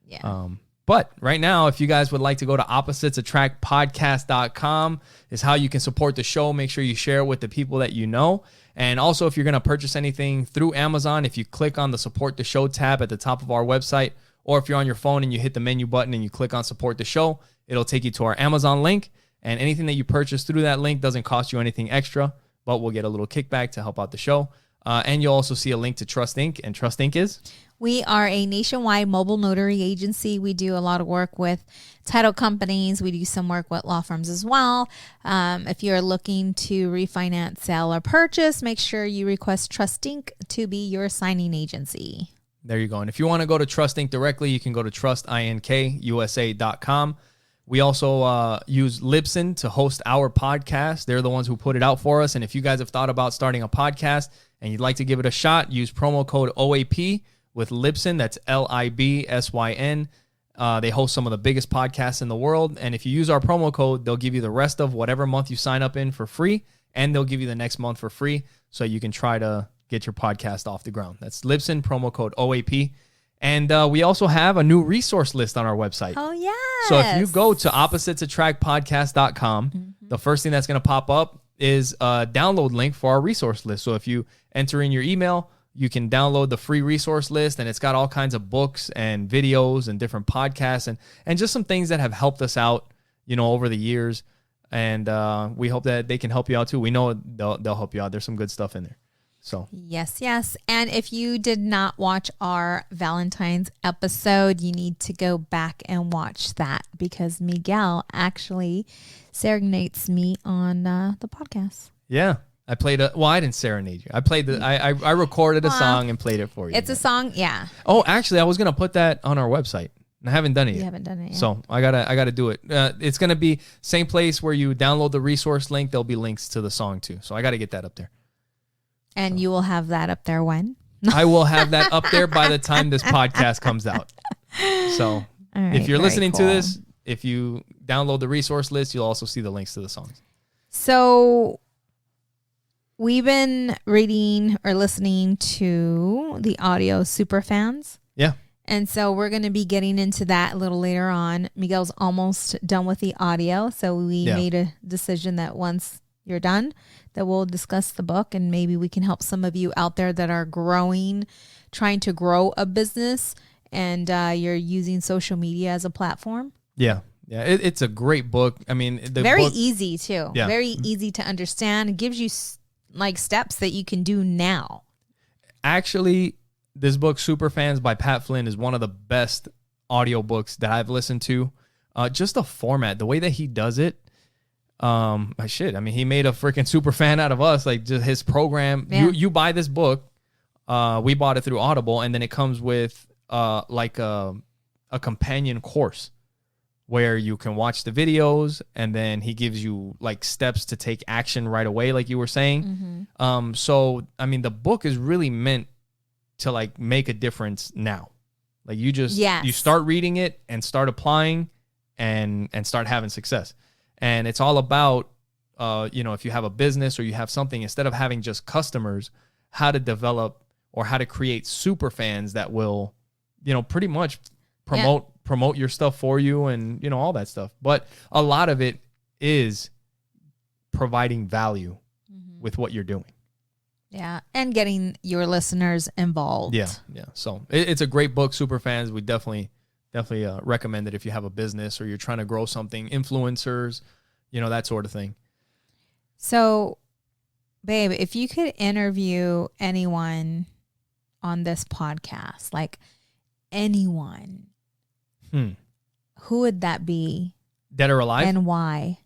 Yeah. But right now, if you guys would like to go to oppositesattractpodcast.com is how you can support the show. Make sure you share it with the people that you know. And also, if you're going to purchase anything through Amazon, if you click on the support the show tab at the top of our website, or if you're on your phone and you hit the menu button and you click on support the show, it'll take you to our Amazon link. And anything that you purchase through that link doesn't cost you anything extra, but we'll get a little kickback to help out the show. And you'll also see a link to Trust Inc. And Trust Inc. is? We are a nationwide mobile notary agency. We do a lot of work with title companies. We do some work with law firms as well. If you're looking to refinance, sell, or purchase, make sure you request Trust Inc. to be your signing agency. There you go. And if you want to go to Trust Inc. directly, you can go to trustinkusa.com. We also use Libsyn to host our podcast. They're the ones who put it out for us. And if you guys have thought about starting a podcast and you'd like to give it a shot, use promo code OAP with Libsyn. That's Libsyn. They host some of the biggest podcasts in the world. And if you use our promo code, they'll give you the rest of whatever month you sign up in for free. And they'll give you the next month for free so you can try to get your podcast off the ground. That's Libsyn, promo code OAP. And we also have a new resource list on our website. Oh, yeah. So if you go to oppositesattractpodcast.com, the first thing that's going to pop up is a download link for our resource list. So if you enter in your email, you can download the free resource list, and it's got all kinds of books and videos and different podcasts and just some things that have helped us out, over the years. And we hope that they can help you out too. We know they'll help you out. There's some good stuff in there. So yes. And if you did not watch our Valentine's episode, you need to go back and watch that, because Miguel actually serenades me on the podcast. Yeah. I played I didn't serenade you. I played I recorded a song and played it for you. It's a song, yeah. Oh, actually, I was going to put that on our website. I haven't done it yet. You haven't done it yet. So I gotta do it. It's going to be same place where you download the resource link. There'll be links to the song too. So I got to get that up there. And you will have that up there when? I will have that up there by the time this podcast comes out. So if you're listening to this, if you download the resource list, you'll also see the links to the songs. So we've been reading or listening to the audio Superfans. Yeah. And so we're going to be getting into that a little later on. Miguel's almost done with the audio. So we made a decision that once you're done, that we'll discuss the book, and maybe we can help some of you out there that are trying to grow a business, and you're using social media as a platform. Yeah. Yeah. It's a great book. I mean, very easy too. Yeah. Very easy to understand. It gives you like steps that you can do now. Actually, this book, Superfans by Pat Flynn, is one of the best audiobooks that I've listened to. Just the format, the way that he does it. I mean, he made a freaking super fan out of us. Like, just his program. Yeah. You buy this book. We bought it through Audible, and then it comes with like a companion course where you can watch the videos, and then he gives you like steps to take action right away, like you were saying. Mm-hmm. So I mean, the book is really meant to like make a difference now. Like you just you start reading it and start applying and start having success. And it's all about if you have a business or you have something, instead of having just customers, how to develop or how to create super fans that will pretty much promote your stuff for you, and all that stuff. But a lot of it is providing value with what you're doing. Yeah, and getting your listeners involved. Yeah. So it's a great book, Superfans. We definitely recommend it if you have a business or you're trying to grow something, influencers, that sort of thing. So, babe, if you could interview anyone on this podcast, like anyone, who would that be? Dead or alive? And why?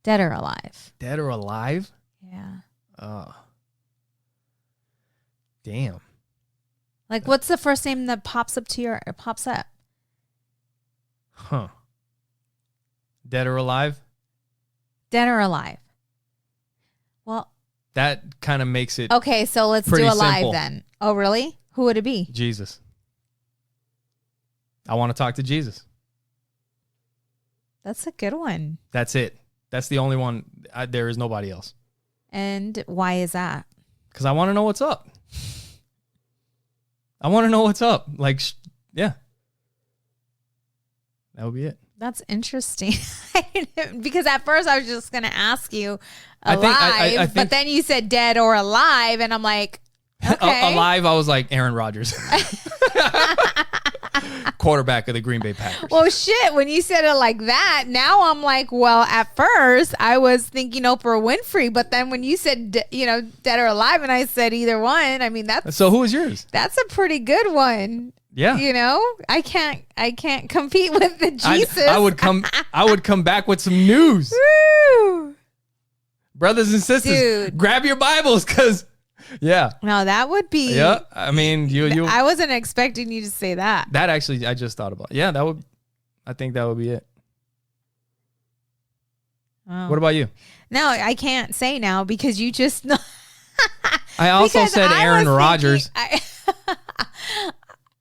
Dead or alive? Dead or alive? Yeah. Damn. Like, what's the first name that pops up? Huh. Dead or alive? Dead or alive. Well, that kind of makes it okay, so let's do alive simple. Then. Oh, really? Who would it be? Jesus. I want to talk to Jesus. That's a good one. That's it. That's the only one. There is nobody else. And why is that? Because I want to know what's up. I want to know what's up. Like, yeah. That would be it. That's interesting. Because at first I was just going to ask you alive, I think, but then you said dead or alive, and I'm like, okay. Alive, I was like Aaron Rodgers. Quarterback of the Green Bay Packers. Well, shit, when you said it like that, now I'm like, well, at first I was thinking Oprah Winfrey, but then when you said, dead or alive, and I said either one, I mean, that's... So who was yours? That's a pretty good one. Yeah. I can't compete with the Jesus. I would come back with some news. Woo! Brothers and sisters, dude, grab your Bibles, because... Yeah. No, that would be... Yeah. I mean, you... I wasn't expecting you to say that. That actually, I just thought about. Yeah, I think that would be it. Oh. What about you? No, I can't say now because you just... I also said Aaron Rodgers.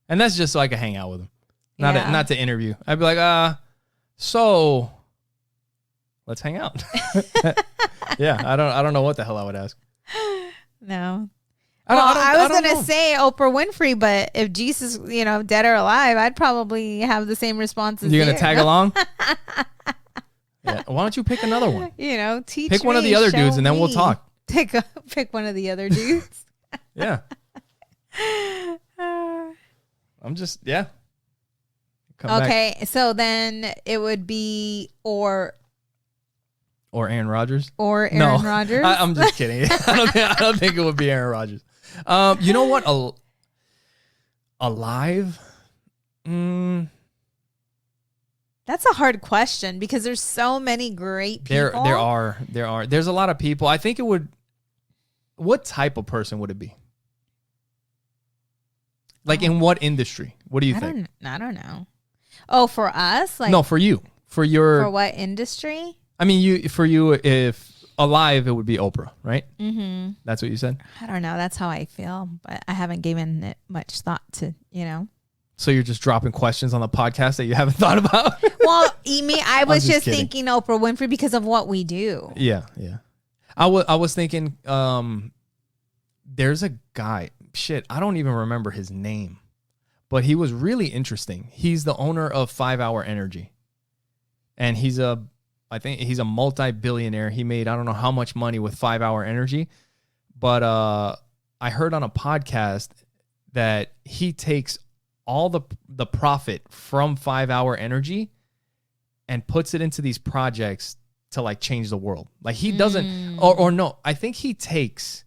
And that's just so I could hang out with him. Not to interview. I'd be like, so let's hang out. Yeah, I don't know what the hell I would ask. No. I was going to say Oprah Winfrey, but if Jesus, dead or alive, I'd probably have the same responses. You're going to tag along? Yeah. Why don't you pick another one? Pick one of the other dudes and then we'll talk. Pick one of the other dudes. Yeah. I'm just, Okay, so then it would be or Aaron Rodgers. Or Aaron Rodgers. I'm just kidding. I don't think it would be Aaron Rodgers. You know what? Alive? That's a hard question because there's so many great people. There are. There's a lot of people. I think it would. What type of person would it be? Like in what industry? What do you think? I don't know. Oh, for us? No, for you. For what industry? I mean, if alive, it would be Oprah, right? Mm-hmm. That's what you said? I don't know. That's how I feel, but I haven't given it much thought to, So you're just dropping questions on the podcast that you haven't thought about? Well, I was just thinking Oprah Winfrey because of what we do. Yeah. I was thinking, there's a guy, I don't even remember his name, but he was really interesting. He's the owner of 5 Hour Energy. And I think he's a multi-billionaire. He made, I don't know how much money with 5 Hour Energy, but I heard on a podcast that he takes all the profit from 5 Hour Energy and puts it into these projects to like change the world. Like he doesn't, or no, I think he takes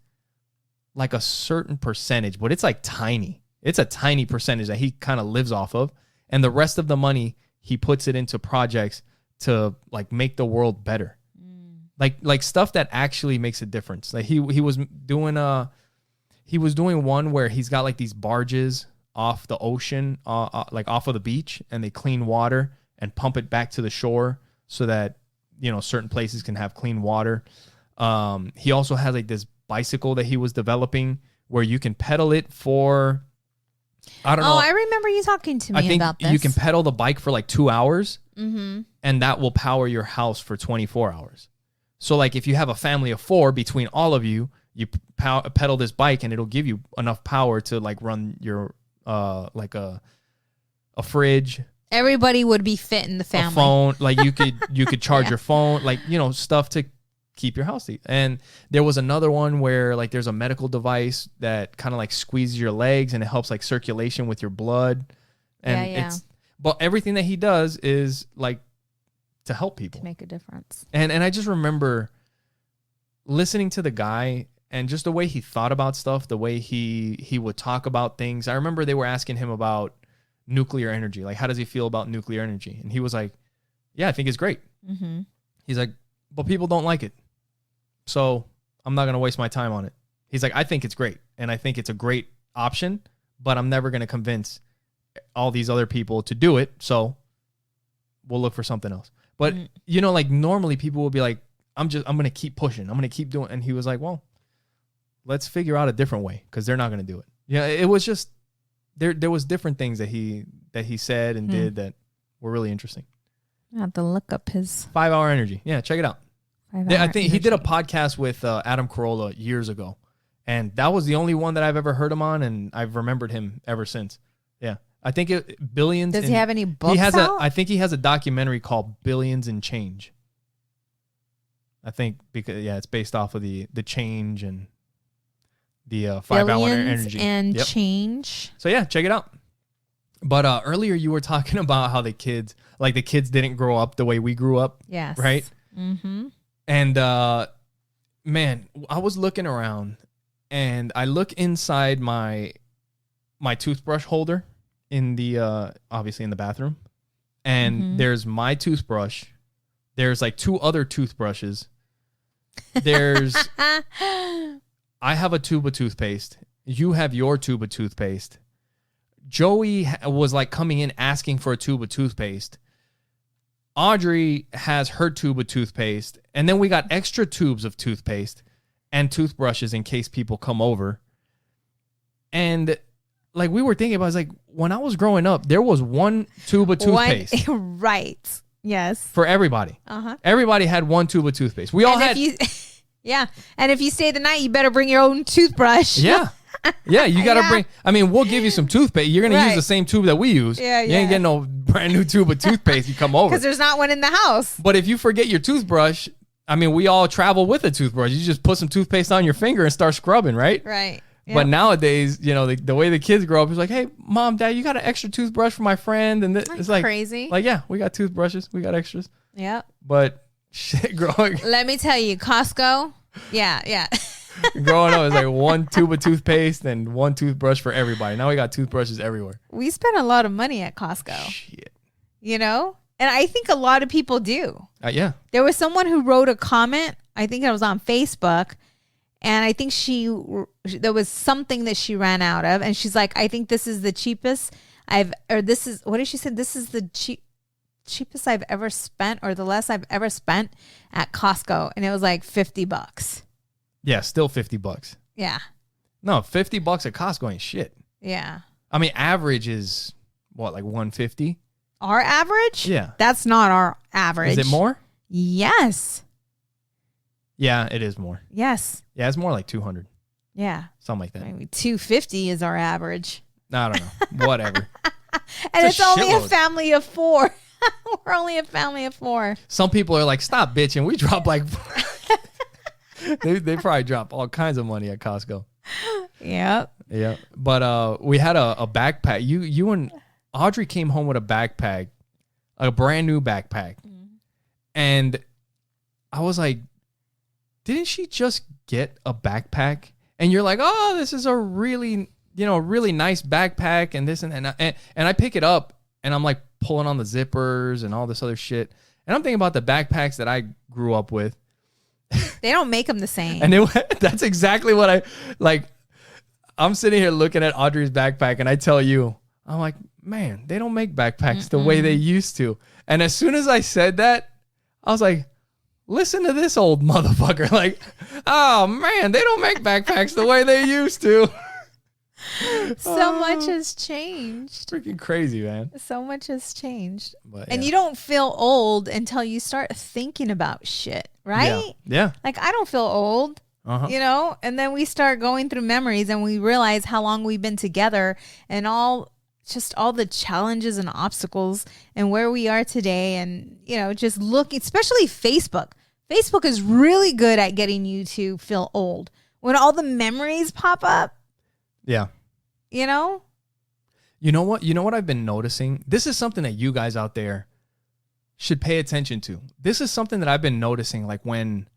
like a certain percentage, but it's like tiny. It's a tiny percentage that he kind of lives off of. And the rest of the money, he puts it into projects to like make the world better. Like stuff that actually makes a difference. Like he was doing one where he's got like these barges off the ocean, like off of the beach, and they clean water and pump it back to the shore so that, certain places can have clean water. He also has like this bicycle that he was developing where you can pedal it for, I don't know. Oh, I remember you talking to me about this. You can pedal the bike for like 2 hours, and that will power your house for 24 hours. So like if you have a family of 4, between all of you, you pedal this bike and it'll give you enough power to like run your like a fridge. Everybody would be fit in the family. A phone, like you could charge your phone, like stuff to keep your house. And there was another one where like there's a medical device that kind of like squeezes your legs and it helps like circulation with your blood. And but everything that he does is like to help people, to make a difference. And I just remember listening to the guy and just the way he thought about stuff, the way he would talk about things. I remember they were asking him about nuclear energy. Like, how does he feel about nuclear energy? And he was like, yeah, I think it's great. Mm-hmm. He's like, but people don't like it. So I'm not going to waste my time on it. He's like, I think it's great. And I think it's a great option, but I'm never going to convince all these other people to do it. So we'll look for something else. But, like normally people will be like, I'm going to keep pushing. I'm going to keep doing. And he was like, well, let's figure out a different way because they're not going to do it. Yeah. It was just, there was different things that he said and did that were really interesting. I have to look up his 5 Hour Energy. Yeah. Check it out. I think he did a podcast with Adam Carolla years ago. And that was the only one that I've ever heard him on. And I've remembered him ever since. Yeah. I think Billions. Does he have any books out? I think he has a documentary called Billions and Change. I think because it's based off of the change and the 5 Hour Energy and change. So yeah, check it out. But earlier you were talking about how the kids didn't grow up the way we grew up. Yes. Right. Mm-hmm. And man, I was looking around and I look inside my toothbrush holder in the obviously in the bathroom, and there's my toothbrush. There's like 2 other toothbrushes. There's I have a tube of toothpaste. You have your tube of toothpaste. Joey was like coming in asking for a tube of toothpaste. Audrey has her tube of toothpaste. And then we got extra tubes of toothpaste and toothbrushes in case people come over. And like we were thinking about, it's like when I was growing up, there was 1 tube of toothpaste. Right. Yes. For everybody. Uh-huh. Everybody had 1 tube of toothpaste. We all had. Yeah. And if you stay the night, you better bring your own toothbrush. Yeah. Yeah, you got to bring. I mean, we'll give you some toothpaste. You're going to use the same tube that we use. Yeah, you ain't getting no brand new tube of toothpaste. You come over. Because there's not one in the house. But if you forget your toothbrush, I mean, we all travel with a toothbrush. You just put some toothpaste on your finger and start scrubbing, right? Right. But nowadays, you know, the way the kids grow up is like, hey, mom, dad, you got an extra toothbrush for my friend? And it's like crazy. Like, yeah, we got toothbrushes. We got extras. Yep. But shit, growing. Let me tell you, Costco. Yeah. Growing up, it's like one tube of toothpaste and one toothbrush for everybody. Now we got toothbrushes everywhere. We spend a lot of money at Costco. Shit. You know? And I think a lot of people do. Yeah. There was someone who wrote a comment. I think it was on Facebook. And I think there was something that she ran out of. And she's like, I think this is the cheapest what did she say? This is the cheapest I've ever spent, or the less I've ever spent at Costco. And it was like $50. Yeah, still $50. Yeah. No, $50 at Costco ain't shit. Yeah. I mean, average is what, like $150? Our average? Yeah. That's not our average. Is it more? Yes. Yeah, it is more. Yes. Yeah, it's more like 200. Yeah. Something like that. Maybe 250 is our average. I don't know. Whatever. And it's only a family of 4. We're only a family of 4. Some people are like, stop bitching. We drop like... they probably drop all kinds of money at Costco. Yep. Yeah. But we had a backpack. You and Audrey came home with a backpack, a brand new backpack. And I was like, didn't she just get a backpack? And you're like, oh, this is a really nice backpack and this and that. And I pick it up and I'm like pulling on the zippers and all this other shit. And I'm thinking about the backpacks that I grew up with. They don't make them the same. And that's exactly what I like. I'm sitting here looking at Audrey's backpack and I tell you, I'm like, man, they don't make backpacks the way they used to. And as soon as I said that, I was like, listen to this old motherfucker. Like, oh man, they don't make backpacks the way they used to. So much has changed. Freaking crazy, man. So much has changed. But, and you don't feel old until you start thinking about shit, right? Yeah. Like, I don't feel old, you know? And then we start going through memories and we realize how long we've been together and all the challenges and obstacles and where we are today. And, you know, just looking, especially Facebook. Facebook is really good at getting you to feel old. When all the memories pop up. Yeah. You know? You know what? You know what I've been noticing? This is something that you guys out there should pay attention to. This is something that I've been noticing, like when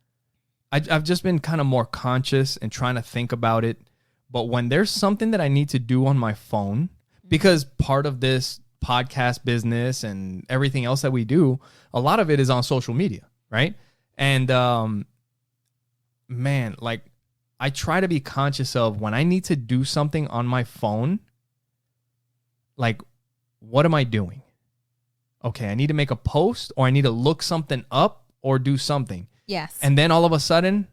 I've just been kind of more conscious and trying to think about it. But when there's something that I need to do on my phone, because part of this podcast business and everything else that we do, a lot of it is on social media, right? And man, like, I try to be conscious of when I need to do something on my phone, like, what am I doing? Okay, I need to make a post or I need to look something up or do something. Yes. And then all of a sudden,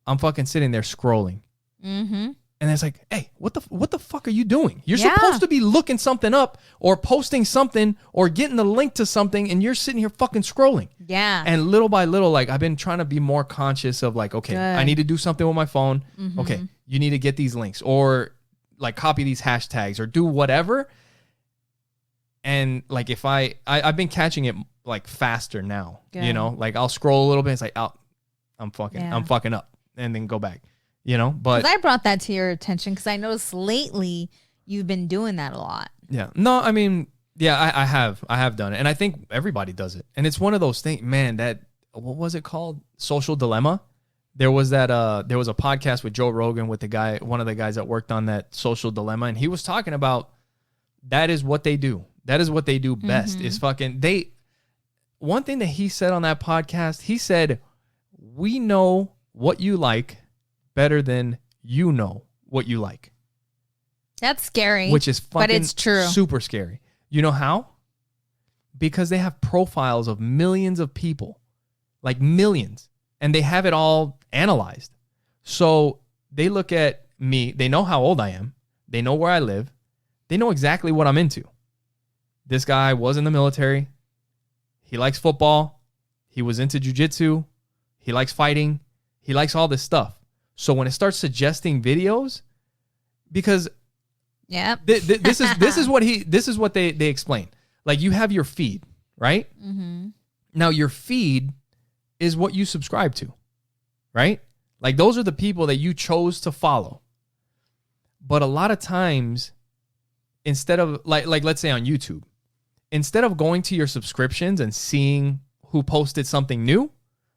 I'm fucking sitting there scrolling. Mm-hmm. And it's like, hey, what the fuck are you doing? You're supposed to be looking something up or posting something or getting the link to something, and you're sitting here fucking scrolling. Yeah. And little by little, like, I've been trying to be more conscious of, like, okay, I need to do something with my phone. Mm-hmm. Okay, you need to get these links or like copy these hashtags or do whatever. And like, if I've been catching it like faster now, you know, like I'll scroll a little bit. It's like, oh, I'm fucking up, and then go back. You know, but I brought that to your attention because I noticed lately you've been doing that a lot. Yeah. No, I mean, yeah, I have done it. And I think everybody does it. And it's one of those things, man, what was it called? Social Dilemma. There was a podcast with Joe Rogan with one of the guys that worked on that Social Dilemma. And he was talking about that is what they do. That is what they do best is fucking one thing that he said on that podcast, he said, we know what you like better than you know what you like. That's scary. Which is fucking but it's true. Super scary. You know how? Because they have profiles of millions of people. Like millions. And they have it all analyzed. So they look at me. They know how old I am. They know where I live. They know exactly what I'm into. This guy was in the military. He likes football. He was into jiu-jitsu. He likes fighting. He likes all this stuff. So when it starts suggesting videos, because this is what they explain. Like, you have your feed, right? Mm-hmm. Now your feed is what you subscribe to, right? Like, those are the people that you chose to follow. But a lot of times, instead of like let's say on YouTube, instead of going to your subscriptions and seeing who posted something new,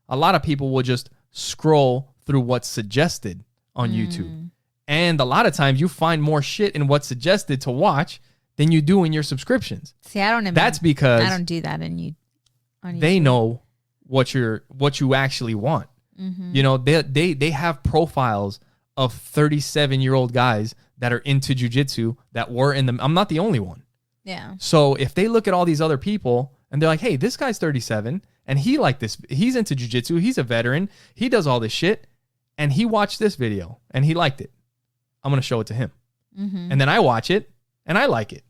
a lot of people will just scroll through what's suggested on YouTube. And a lot of times you find more shit in what's suggested to watch than you do in your subscriptions. See, I don't know. That's because I don't do that on YouTube. They know what you actually want. You know, they have profiles of 37-year-old guys that are into jiu-jitsu that were in the... I'm not the only one. Yeah. So if they look at all these other people and they're like, hey, this guy's 37 and he like this, he's into jiu-jitsu, he's a veteran, he does all this shit, and he watched this video and he liked it, I'm going to show it to him. And then I watch it and I like it.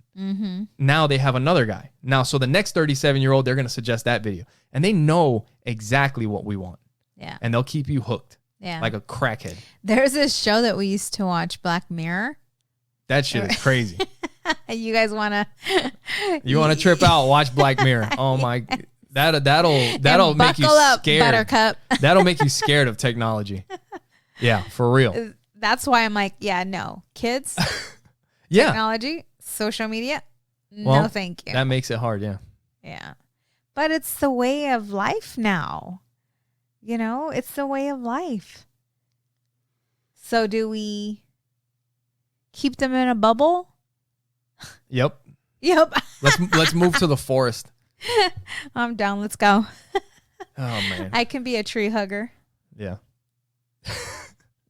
Now they have another guy. Now, so the next 37-year-old, they're going to suggest that video. And they know exactly what we want. Yeah. And they'll keep you hooked. Yeah. Like a crackhead. There's this show that we used to watch, Black Mirror. That shit is crazy. You guys want to... You want to trip out, watch Black Mirror. Oh my... That'll make you scared. Buttercup. That'll make you scared of technology. Yeah, for real. That's why I'm like, yeah, no. Kids, yeah. Technology, social media, no thank you. That makes it hard, yeah. Yeah. But it's the way of life now. You know, it's the way of life. So do we keep them in a bubble? Yep. Yep. Let's move to the forest. I'm down. Let's go. Oh man. I can be a tree hugger. Yeah.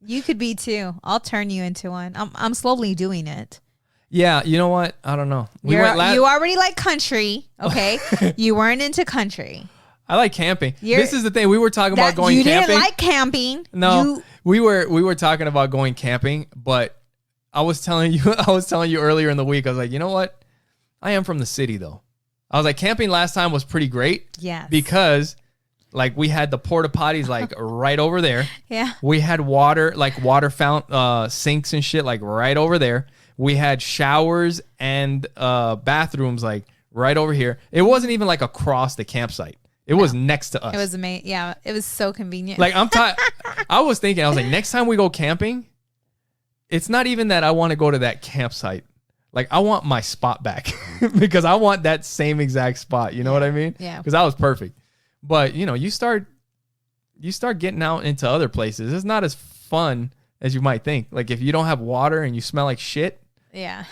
You could be too. I'll turn you into one. I'm slowly doing it. Yeah, you know what? I don't know. You already like country, okay? You weren't into country. I like camping. This is the thing. We were talking about going camping. You didn't like camping. No, we were talking about going camping, but I was telling you earlier in the week, I was like, you know what? I am from the city though. I was like, camping last time was pretty great. Yeah. Because like we had the porta potties like right over there. Yeah. We had water fountain sinks and shit like right over there. We had showers and bathrooms like right over here. It wasn't even like across the campsite. It was next to us. It was amazing. Yeah, it was so convenient. Like I was thinking, I was like, next time we go camping, it's not even that I want to go to that campsite. Like I want my spot back because I want that same exact spot. You know what I mean? Yeah. Because that was perfect. But you know, you start getting out into other places. It's not as fun as you might think. Like if you don't have water and you smell like shit. Yeah.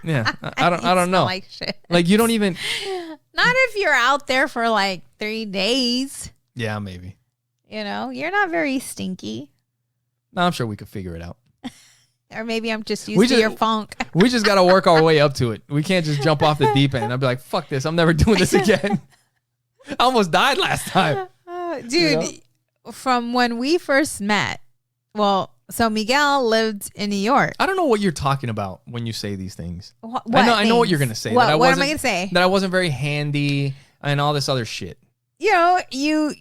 Yeah. I don't know. Like shit. Like you don't even. Not if you're out there for like 3 days. Yeah, maybe. You know, you're not very stinky. No, I'm sure we could figure it out. Or maybe I'm just used to your funk. We just got to work our way up to it. We can't just jump off the deep end. I'd be like, fuck this. I'm never doing this again. I almost died last time. Dude, you know? From when we first met, so Miguel lived in New York. I don't know what you're talking about when you say these things. What I know what you're going to say. What am I going to say? That I wasn't very handy and all this other shit. You know, you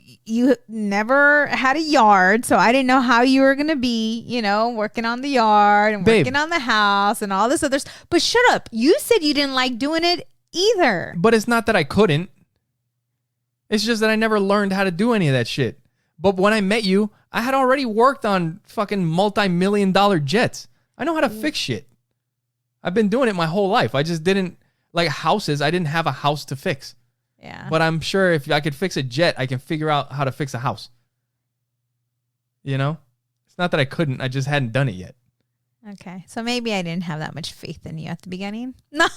never had a yard, so I didn't know how you were going to be, you know, working on the yard and working on the house and all this other stuff. But shut up. You said you didn't like doing it either. But it's not that I couldn't. It's just that I never learned how to do any of that shit. But when I met you, I had already worked on fucking multi-million-dollar jets. I know how to fix shit. I've been doing it my whole life. I just didn't, like houses, I didn't have a house to fix. Yeah. But I'm sure if I could fix a jet, I can figure out how to fix a house. You know? It's not that I couldn't. I just hadn't done it yet. Okay. So maybe I didn't have that much faith in you at the beginning. No.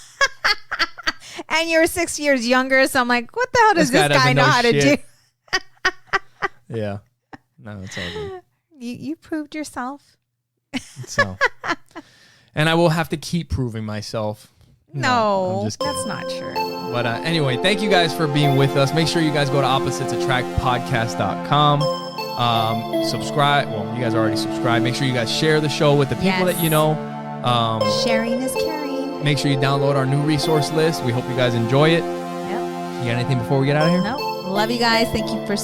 And you're 6 years younger, so I'm like, what the hell does this guy know how to do? Yeah. No, it's all good. You proved yourself. So. And I will have to keep proving myself. No, I'm just kidding. That's not true. But anyway, thank you guys for being with us. Make sure you guys go to oppositesattractpodcast.com. Subscribe. Well, you guys already subscribed. Make sure you guys share the show with the people that you know. Sharing is caring. Make sure you download our new resource list. We hope you guys enjoy it. Yep. You got anything before we get out of here? No. Love you guys. Thank you for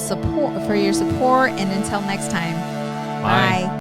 your support. And until next time. Bye.